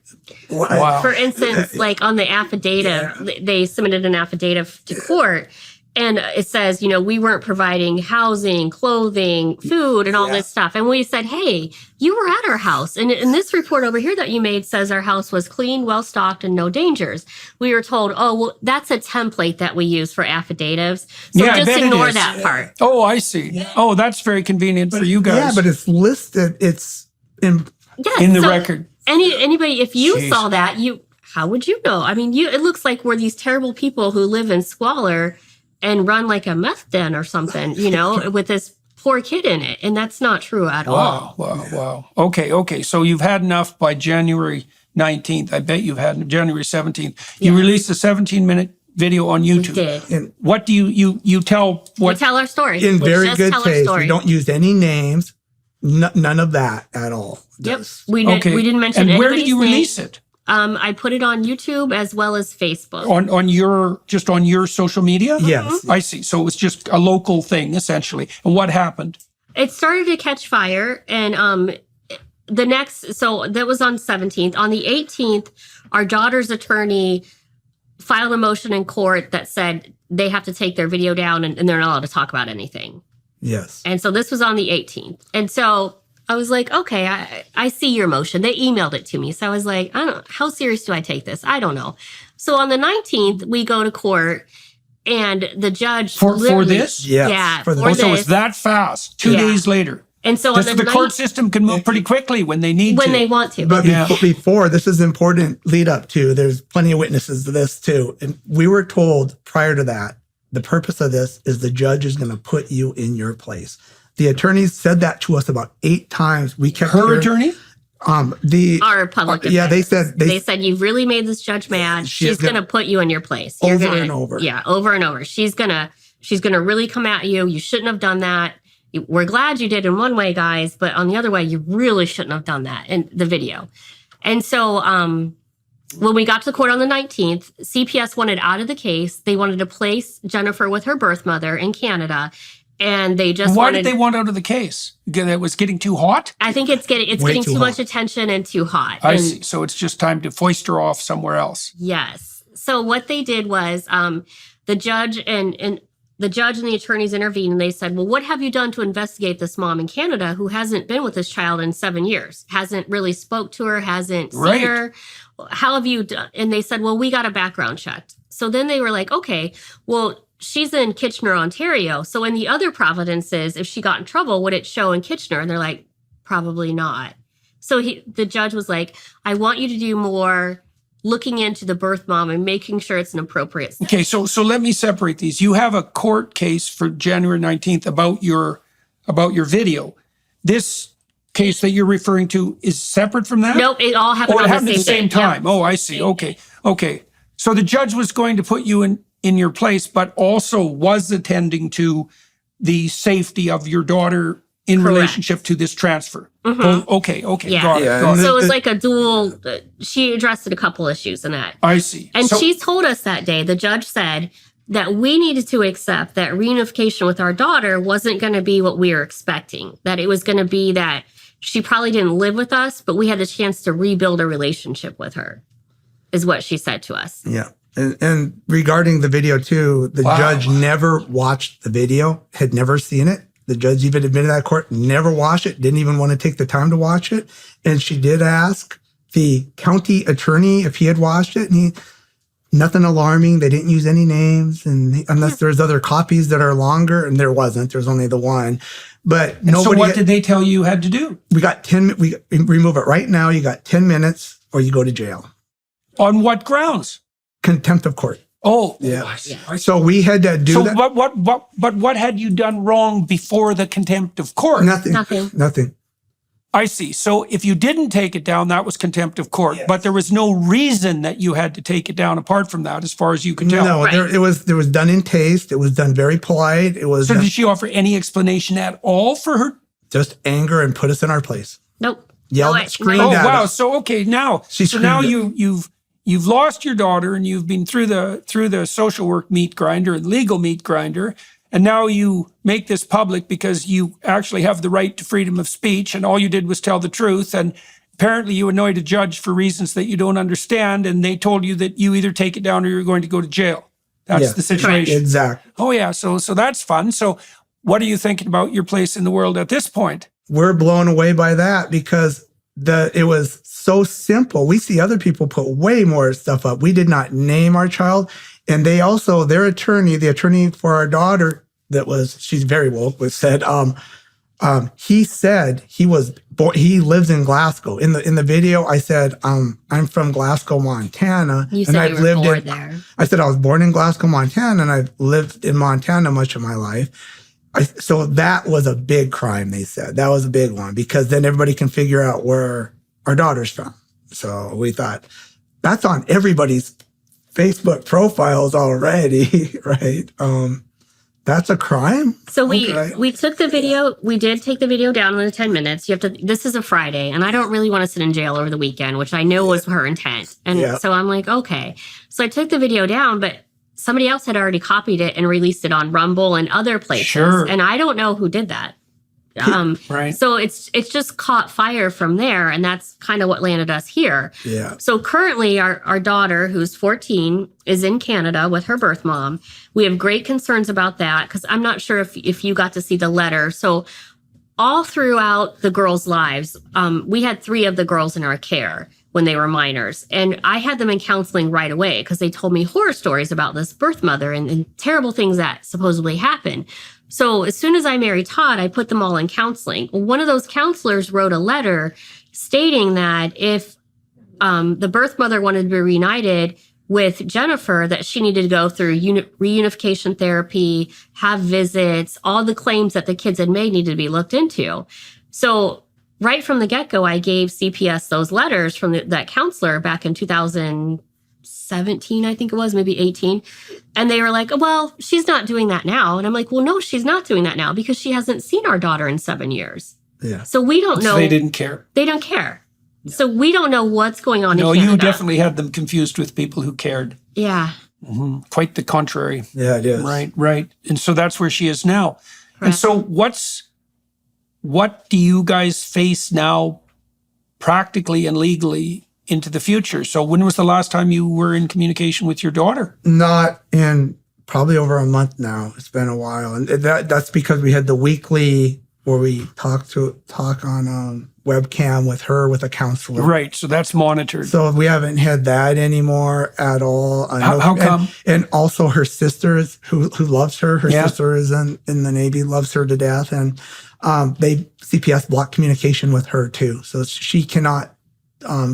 Wow. For instance, like on the affidavit, they submitted an affidavit to court. And it says, we weren't providing housing, clothing, food, and all this stuff. And we said, hey, you were at our house. And in this report over here that you made says our house was clean, well-stocked, and no dangers. We were told, oh, well, that's a template that we use for affidavits. So Yeah, I just bet it ignore is. that part. Oh, I see. Oh, that's very convenient for you guys. Yeah, but it's listed. It's in Yes, in the so record. Anybody, if you Jeez. saw that, how would you know? I mean, it looks like we're these terrible people who live in squalor and run like a meth den or something, with this poor kid in it. And that's not true at all. Wow. Okay. So you've had enough by January 19th. I bet you've had January 17th. You released a 17-minute video on YouTube. We did. And What do you tell? We What? tell our story. in We very just good tell our taste. story. We don't use any names. None of that at all. Yep. Just- We didn't mention And where anybody's did you name. release it? I put it on YouTube as well as Facebook. On your social media? Yes. I see. So it was just a local thing essentially. And what happened? It started to catch fire, and so that was on 17th. On the 18th, our daughter's attorney filed a motion in court that said they have to take their video down and they're not allowed to talk about anything. Yes. And so this was on the 18th. And so I was like, okay, I see your motion. They emailed it to me. So I was like, I don't know. How serious do I take this? I don't know. So on the 19th, we go to court and the judge For literally- this? Yes, Yeah, for for, the- Oh, so this. it's that fast. 2 Yeah. days later. And so on The the court system can move pretty quickly when they need to. when they want to. But Yeah. before, this is important lead up to, there's plenty of witnesses to this too. And we were told prior to that, the purpose of this is the judge is going to put you in your place. The attorneys said that to us about 8 times. We kept Her hearing- attorney? Our public yeah, they defenders. said they said you've really made this judge mad. She's She's gonna put you in your place. Over You're gonna, and over. Yeah, over and over. She's gonna really come at you. You shouldn't have done that. We're glad you did in one way, guys, but on the other way, you really shouldn't have done that in the video. And so when we got to the court on the 19th, CPS wanted out of the case. They wanted to place Jennifer with her birth mother in Canada. And they just Why wanted, did they want out of the case? It was getting too hot? I think it's getting Way too too much hot. attention and too hot. I And- see. So it's just time to foist her off somewhere else. Yes. So what they did was the judge and the attorneys intervened and they said, well, what have you done to investigate this mom in Canada who hasn't been with this child in 7 years, hasn't really spoke to her, hasn't Right. seen her? How have you done? And they said, well, we got a background check. So then they were like, okay, well, she's in Kitchener, Ontario. So in the other provinces, if she got in trouble, would it show in Kitchener? And they're like, probably not. So the judge was like, I want you to do more looking into the birth mom and making sure it's an appropriate step. Okay, so let me separate these. You have a court case for January 19th about your video. This case that you're referring to is separate from that? Nope, it all happened it on happened at the same day. time. Yep. Oh, I see. Okay. So the judge was going to put you in your place, but also was attending to the safety of your daughter in Correct. relationship to this transfer. Mhm. Oh, okay. Yeah. Got it. So it was like a dual, she addressed a couple issues in that. I see. And So- she told us that day, the judge said that we needed to accept that reunification with our daughter wasn't going to be what we were expecting, that it was going to be that she probably didn't live with us, but we had the chance to rebuild a relationship with her, is what she said to us. Yeah. And regarding the video too, the judge never watched the video, had never seen it. The judge even admitted that court, never watched it, didn't even want to take the time to watch it. And she did ask the county attorney if he had watched it, and nothing alarming. They didn't use any names, and unless there's other copies that are longer, and there wasn't. There's only the one. But nobody. So what did they tell you had to do? We got 10. We remove it right now. You got 10 minutes, or you go to jail. On what grounds? Contempt of court. Oh, Yeah. I see. So we had to do So that. what had you done wrong before the contempt of court? Nothing. I see. So if you didn't take it down, that was contempt of court. Yes. But there was no reason that you had to take it down apart from that, as far as you could tell. No, Right. there was done in taste. It was done very polite. It was So did she offer any explanation at all for her? just anger and put us in our place. Nope. Yelled, No, screamed Oh at wow! us. So okay, now She so now screamed you've lost your daughter, and you've been through the social work meat grinder and legal meat grinder, and now you make this public because you actually have the right to freedom of speech, and all you did was tell the truth. And apparently, you annoyed a judge for reasons that you don't understand, and they told you that you either take it down or you're going to go to jail. That's Yeah. the situation. Exactly. Oh yeah, so that's fun. So what are you thinking about your place in the world at this point? We're blown away by that because it was so simple. We see other people put way more stuff up. We did not name our child. And they also, their attorney, the attorney for our daughter, she's very woke, said, he said he lives in Glasgow. In the video, I said, I'm from Glasgow, Montana. You said you were born there. I said I was born in Glasgow, Montana, and I've lived in Montana much of my life. So that was a big crime, they said. That was a big one, because then everybody can figure out where our daughter's from. So we thought, that's on everybody's Facebook profiles already, right? That's a crime? So we took the video, we did take the video down in the 10 minutes. This is a Friday, and I don't really want to sit in jail over the weekend, which I know was her intent. And so I'm like, okay. So I took the video down, but somebody else had already copied it and released it on Rumble and other places. Sure. And I don't know who did that. Right. So it's just caught fire from there, and that's kind of what landed us here. Yeah. So currently our daughter, who's 14, is in Canada with her birth mom. We have great concerns about that, because I'm not sure if you got to see the letter. So all throughout the girls' lives, we had 3 of the girls in our care when they were minors. And I had them in counseling right away because they told me horror stories about this birth mother and terrible things that supposedly happened. So as soon as I married Todd, I put them all in counseling. One of those counselors wrote a letter stating that if the birth mother wanted to be reunited with Jennifer, that she needed to go through reunification therapy, have visits, all the claims that the kids had made needed to be looked into. So right from the get-go, I gave CPS those letters from that counselor back in 2017, I think it was, maybe 18. And they were like, well, she's not doing that now. And I'm like, well, no, she's not doing that now because she hasn't seen our daughter in 7 years. Yeah. So we don't know. So they didn't care. They don't care. So we don't know what's going on in No, Canada. you definitely had them confused with people who cared. Yeah. Quite the contrary. Yeah, it is. Right. And so that's where she is now. And so what do you guys face now practically and legally into the future? So when was the last time you were in communication with your daughter? Not in probably over a month now. It's been a while. And that's because we had the weekly where we talk on webcam with her with a counselor. Right. So that's monitored. So we haven't had that anymore at all. How come? And also her sisters who loves her. Her Yeah. sister is in the Navy, loves her to death. And CPS blocked communication with her too. So she cannot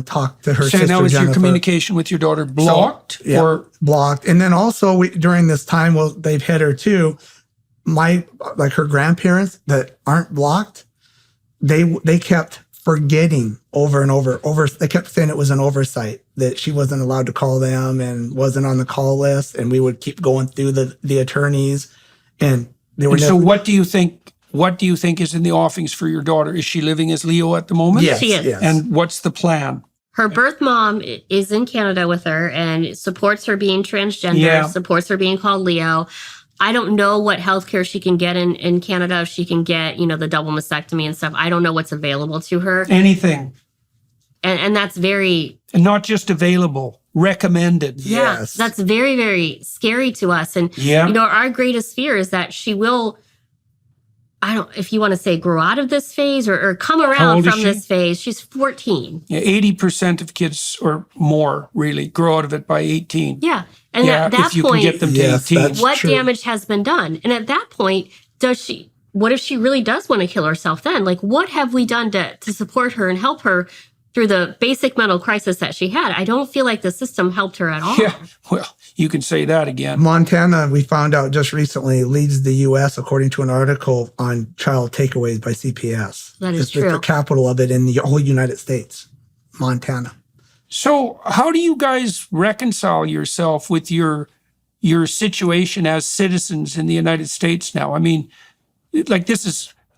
talk to her So sister now is Jennifer. your communication with your daughter blocked? Yeah, Or blocked. And then also during this time, well, they've hit her too. Her grandparents that aren't blocked, they kept forgetting over and over. They kept saying it was an oversight, that she wasn't allowed to call them and wasn't on the call list. And we would keep going through the attorneys, and they were. And so what do you think? What do you think is in the offings for your daughter? Is she living as Leo at the moment? Yes, She is. yes. And what's the plan? Her birth mom is in Canada with her and supports her being transgender, Yeah. supports her being called Leo. I don't know what healthcare she can get in Canada, if she can get, the double mastectomy and stuff. I don't know what's available to her. Anything. And that's very, And not just available, recommended. Yes. that's very, very scary to us. And, Yeah. our greatest fear is that she will, if you want to say grow out of this phase or come How around old is from she? this phase. She's 14. Yeah, 80% of kids or more really grow out of it by 18. Yeah. And Yeah, at that if you point, can get them to Yes, 18. that's what true. damage has been done? And at that point, what if she really does want to kill herself then? Like, what have we done to support her and help her through the basic mental crisis that she had? I don't feel like the system helped her at all. Yeah, well, you can say that again. Montana, we found out just recently, leads the U.S. according to an article on child takeaways by CPS. That is It's true. the capital of it in the whole United States, Montana. So how do you guys reconcile yourself with your situation as citizens in the United States now? I mean, like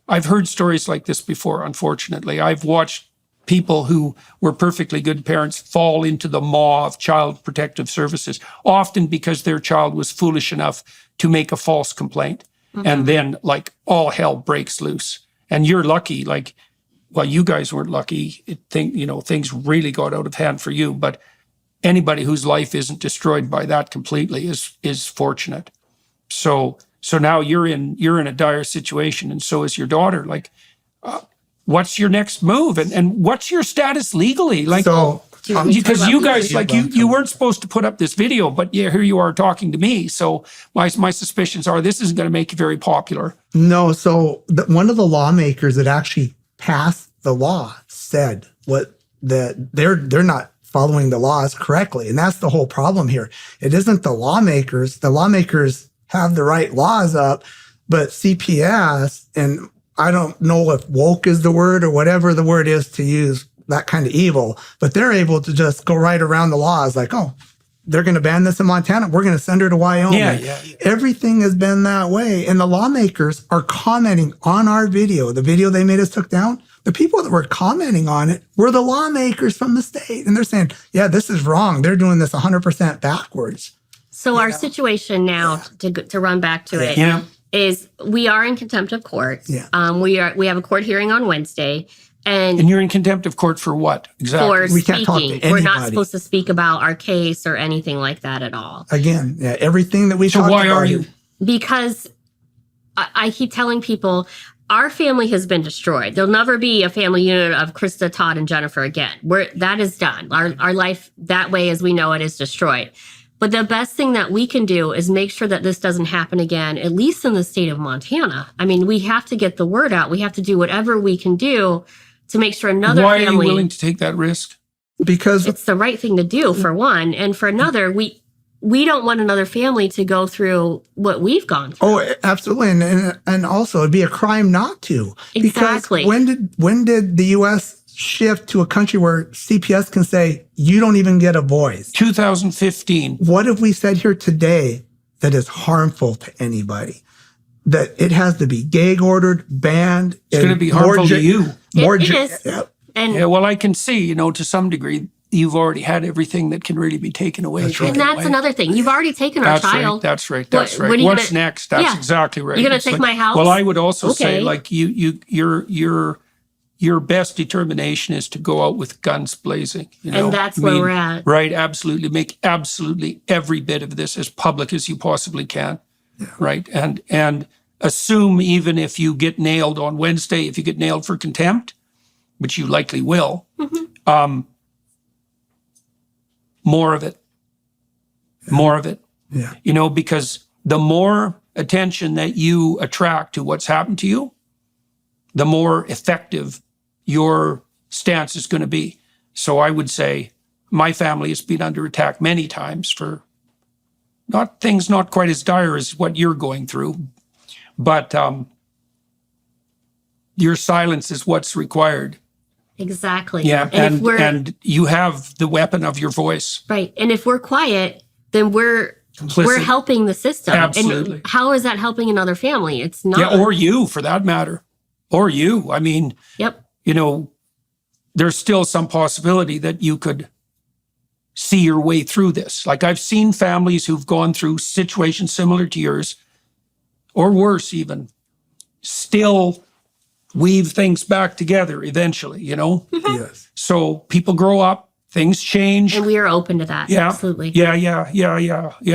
I've heard stories like this before, unfortunately. I've watched people who were perfectly good parents fall into the maw of child protective services, often because their child was foolish enough to make a false complaint. And then all hell breaks loose. And you're lucky, you guys weren't lucky. Things really got out of hand for you, but anybody whose life isn't destroyed by that completely is fortunate. So now you're in a dire situation, and so is your daughter. What's your next move, and what's your status legally? Because you guys, you weren't supposed to put up this video, but yeah, here you are talking to me. So my suspicions are this isn't going to make you very popular. No, so one of the lawmakers that actually passed the law said that they're not following the laws correctly, and that's the whole problem here. It isn't the lawmakers. The lawmakers have the right laws up, but CPS, and I don't know if woke is the word or whatever the word is to use, that kind of evil, but they're able to just go right around the laws they're going to ban this in Montana. We're going to send her to Wyoming. Yeah. Everything has been that way. And the lawmakers are commenting on our video, the video they made us took down. The people that were commenting on it were the lawmakers from the state. And they're saying, yeah, this is wrong. They're doing this 100% backwards. So our situation now, to run back to it, Yeah. is we are in contempt of court. Yeah. We have a court hearing on Wednesday, And you're in contempt of court for what exactly? for We can't talk to speaking. We're not anybody. supposed to speak about our case or anything like that at all. Again, yeah, everything that we So talked why about are here- you? Because I keep telling people our family has been destroyed. There'll never be a family unit of Krista, Todd, and Jennifer again. That is done. Our life that way as we know it is destroyed. But the best thing that we can do is make sure that this doesn't happen again, at least in the state of Montana. I mean, we have to get the word out. We have to do whatever we can do to make sure another Why are you family. willing to take that risk? Because It's the right thing to do, for one, and for another, we don't want another family to go through what we've gone through. oh, absolutely, and also it'd be a crime not to. Exactly. Because when did the U.S. shift to a country where CPS can say you don't even get a voice? 2015. What have we said here today that is harmful to anybody? That it has to be gag ordered, banned. It's going to be harmful to you. It is. Yeah. And Yeah, well, I can see, to some degree, you've already had everything that can really be taken away. That's right. And that's another thing. You've already taken our That's right. child. That's right. What- That's right. what are you What's gonna- next? That's Yeah. exactly right. You're gonna It's take my house? Well, I would also say, Okay. your best determination is to go out with guns blazing. And that's where we're at. Right. Absolutely. Make absolutely every bit of this as public as you possibly can. Right. And assume even if you get nailed on Wednesday, if you get nailed for contempt, which you likely will, more of it. Yeah. You know, because the more attention that you attract to what's happened to you, the more effective your stance is going to be. So I would say my family has been under attack many times for things not quite as dire as what you're going through, but your silence is what's required. Exactly. Yeah, And and you have the weapon of your voice. right. And if we're quiet, then we're Complicit. helping the system. Absolutely. And how is that helping another family? It's not. Yeah, or you for that matter. Or you. I mean, Yep. you know, there's still some possibility that you could see your way through this. Like I've seen families who've gone through situations similar to yours, or worse even, still weave things back together eventually, you know? Yes. So people grow up, things change. And we are open to that. Yeah. Absolutely. Yeah.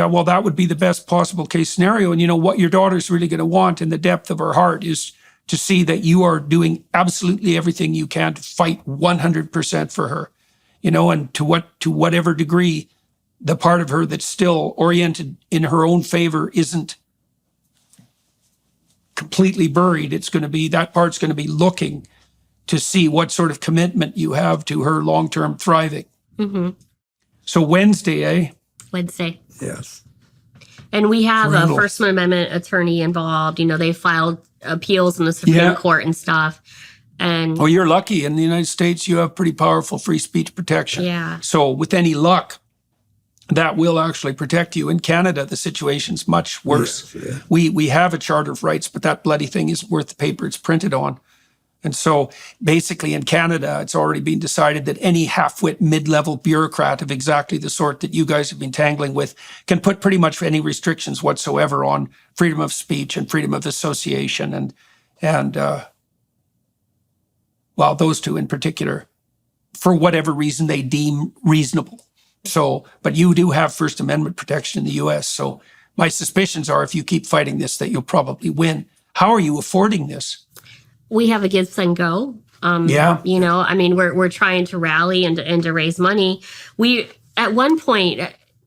Well, that would be the best possible case scenario. And you know what your daughter's really going to want in the depth of her heart is to see that you are doing absolutely everything you can to fight 100% for her, you know, and to whatever degree the part of her that's still oriented in her own favor isn't completely buried. It's going to be, that part's going to be looking to see what sort of commitment you have to her long-term thriving. So Wednesday, eh? Wednesday. Yes. And we have Brutal. a First Amendment attorney involved. You know, they filed appeals in the Supreme Yeah. Court and stuff. And Well, you're lucky. In the United States, you have pretty powerful free speech protection. Yeah. So with any luck, that will actually protect you. In Canada, the situation's much worse. Yes, yeah. We have a Charter of Rights, but that bloody thing isn't worth the paper it's printed on. And so basically in Canada, it's already been decided that any half-wit mid-level bureaucrat of exactly the sort that you guys have been tangling with can put pretty much any restrictions whatsoever on freedom of speech and freedom of association and well, those two in particular, for whatever reason they deem reasonable. So, but you do have First Amendment protection in the US. So my suspicions are if you keep fighting this, that you'll probably win. How are you affording this? we have a Give, Send, Go. Yeah. You know, I mean, we're trying to rally and to raise money. We, at one point,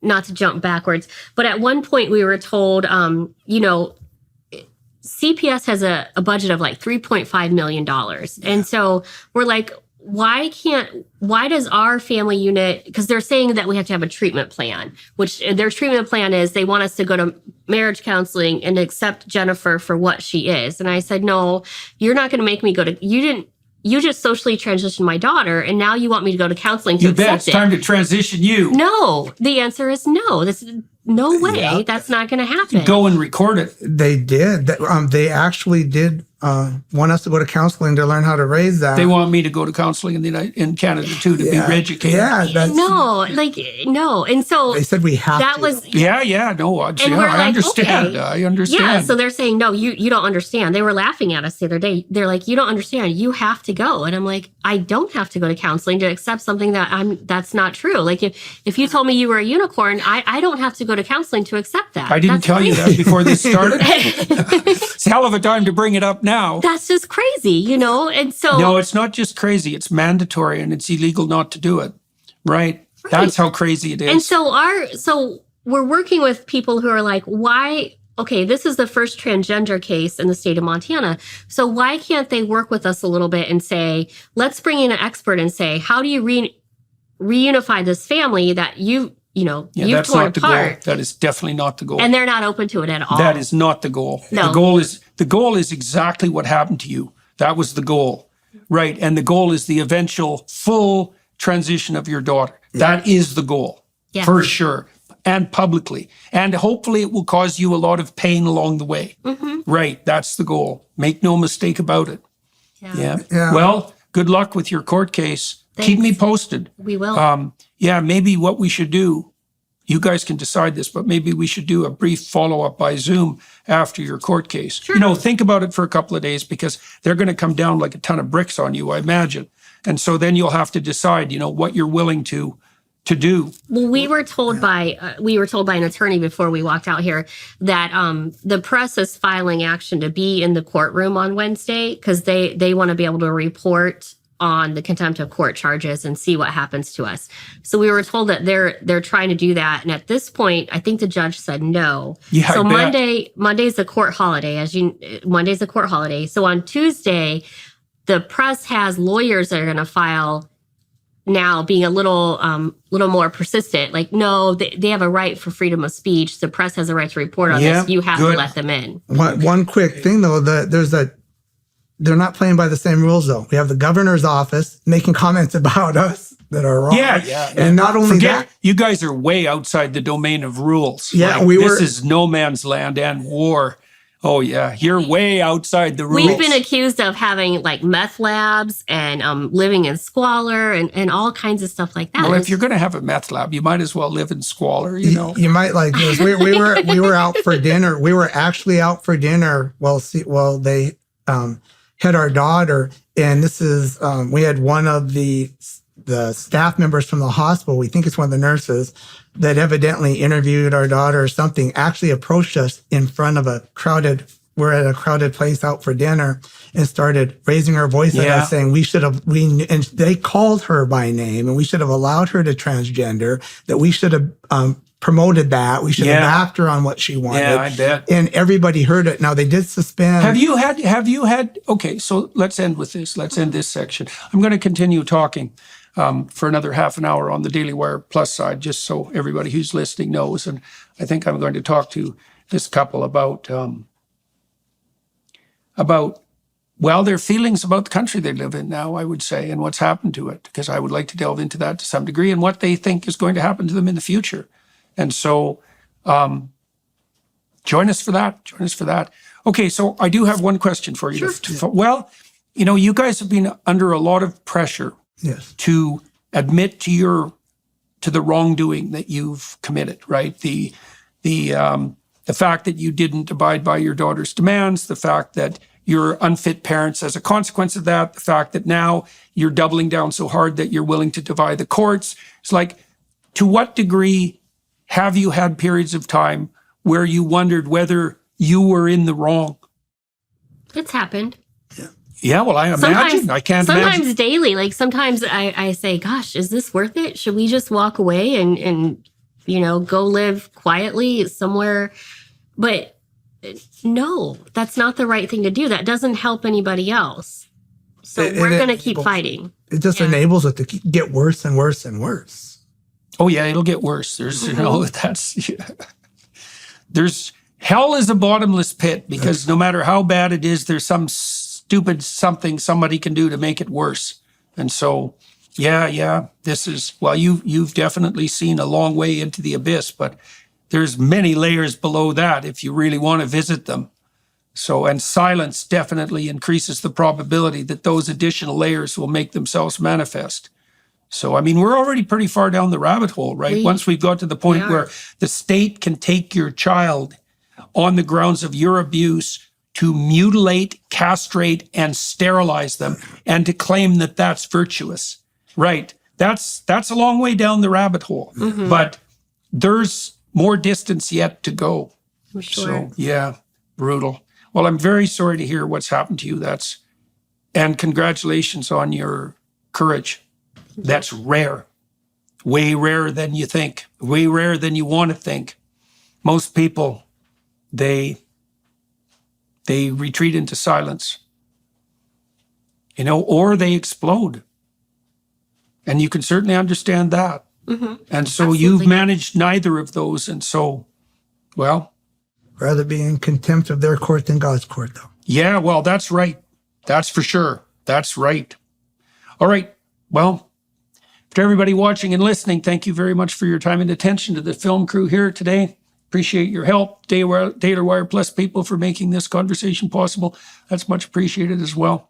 not to jump backwards, but at one point we were told, you know, CPS has a budget of like $3.5 million. And so we're like, why does our family unit, because they're saying that we have to have a treatment plan, which their treatment plan is they want us to go to marriage counseling and accept Jennifer for what she is. And I said, no, you're not going to make me go to, you just socially transitioned my daughter, and now you want me to go to counseling to You bet. accept It's time to transition you. No, the answer is no. This is no way. Yeah. That's not going to happen. Go and record it. They did. They actually did want us to go to counseling to learn how to raise that. They want me to go to counseling in Canada too to be educated. Yeah, that's, No. And so they said we have that to. was No, And we're I like, understand. okay. I understand. Yeah, so they're saying, no, you don't understand. They were laughing at us the other day. They're like, you don't understand. You have to go. And I'm like, I don't have to go to counseling to accept something that's not true. Like if you told me you were a unicorn, I don't have to go to counseling to accept that. I didn't That's tell you crazy. that before this started. It's a hell of a time to bring it up now. That's just crazy, you know? And so No, it's not just crazy. It's mandatory and it's illegal not to do it. Right? That's how crazy it is. And so we're working with people who are like, why? Okay, this is the first transgender case in the state of Montana. So why can't they work with us a little bit and say, let's bring in an expert and say, how do you reunify this family that you've that's torn not the goal. apart? That is definitely not the goal. And they're not open to it at all. That is not the goal. No. The goal is exactly what happened to you. That was the goal. Right. And the goal is the eventual full transition of your daughter. That is the goal. Yes. For sure. And publicly. And hopefully it will cause you a lot of pain along the way. Mm-hmm. Right. That's the goal. Make no mistake about it. Yeah. Yeah. Well, good luck with your court case. Thanks. Keep me posted. We will. Maybe what we should do, you guys can decide this, but maybe we should do a brief follow-up by Zoom after your court case. Sure. Think about it for a couple of days because they're going to come down like a ton of bricks on you, I imagine. And so then you'll have to decide, what you're willing to to do. Well, we were told by an attorney before we walked out here that the press is filing action to be in the courtroom on Wednesday because they want to be able to report on the contempt of court charges and see what happens to us. So we were told that they're trying to do that, and at this point, I think the judge said no. Yeah, so I bet. Monday's a court holiday, Monday's a court holiday. So on Tuesday, the press has lawyers that are going to file. Now being a little more persistent, like, no, they have a right for freedom of speech. The press has a right to report on this. You have to let them in. One quick thing though, they're not playing by the same rules though. We have the governor's office making comments about us that are wrong. Yeah. And not only that, you guys are way outside the domain of rules. Yeah, this is no man's land and war. Oh, yeah. You're way outside the rules. We've been accused of having like meth labs and living in squalor and all kinds of stuff like that. Well, if you're going to have a meth lab, you might as well live in squalor, you know. You might like this. We were out for dinner. We were actually out for dinner. Well, they had our daughter, and this is we had one of the staff members from the hospital. We think it's one of the nurses that evidently interviewed our daughter or something, actually approached us in front of we're at a crowded place out for dinner and started raising her voice at us saying and they called her by name and we should have allowed her to transgender, that we should have promoted that. We should have backed her on what she wanted. Yeah, I bet. And everybody heard it. Now they did suspend. Have you had, okay, so let's end with this. Let's end this section. I'm going to continue talking for another half an hour on the Daily Wire Plus side, just so everybody who's listening knows. And I think I'm going to talk to this couple about their feelings about the country they live in now, I would say, and what's happened to it, because I would like to delve into that to some degree and what they think is going to happen to them in the future. And so join us for that. Okay, so I do have one question for you. Sure. Well, you guys have been under a lot of pressure to admit to the wrongdoing that you've committed, right? The fact that you didn't abide by your daughter's demands, the fact that you're unfit parents as a consequence of that, the fact that now you're doubling down so hard that you're willing to defy the courts. It's like, to what degree have you had periods of time where you wondered whether you were in the wrong? It's happened. Yeah, well, I imagine. I can't imagine. Sometimes daily. Like sometimes I say, gosh, is this worth it? Should we just walk away and go live quietly somewhere? But no, that's not the right thing to do. That doesn't help anyby else. So we're going to keep fighting. It just enables it to get worse and worse and worse. Oh, yeah, it'll get worse. There's hell is a bottomless pit, because no matter how bad it is, there's some stupid something somebody can do to make it worse. And so, this is, well, you've definitely seen a long way into the abyss, but there's many layers below that if you really want to visit them. So, and silence definitely increases the probability that those additional layers will make themselves manifest. So, I mean, we're already pretty far down the rabbit hole, right? Once we've got to the point where the state can take your child on the grounds of your abuse to mutilate, castrate, and sterilize them, and to claim that that's virtuous, right? That's a long way down the rabbit hole, but there's more distance yet to go. I'm sure. So, brutal. Well, I'm very sorry to hear what's happened to you. And congratulations on your courage. That's rare. Way rarer than you think. Way rarer than you want to think. Most people, they retreat into silence, or they explode. And you can certainly understand that. And so you've managed neither of those. And so, well. Rather be in contempt of their court than God's court, though. Yeah, well, that's right. That's for sure. That's right. All right. Well, to everybody watching and listening, thank you very much for your time and attention. To the film crew here today, appreciate your help. Daily Wire Plus people for making this conversation possible. That's much appreciated as well.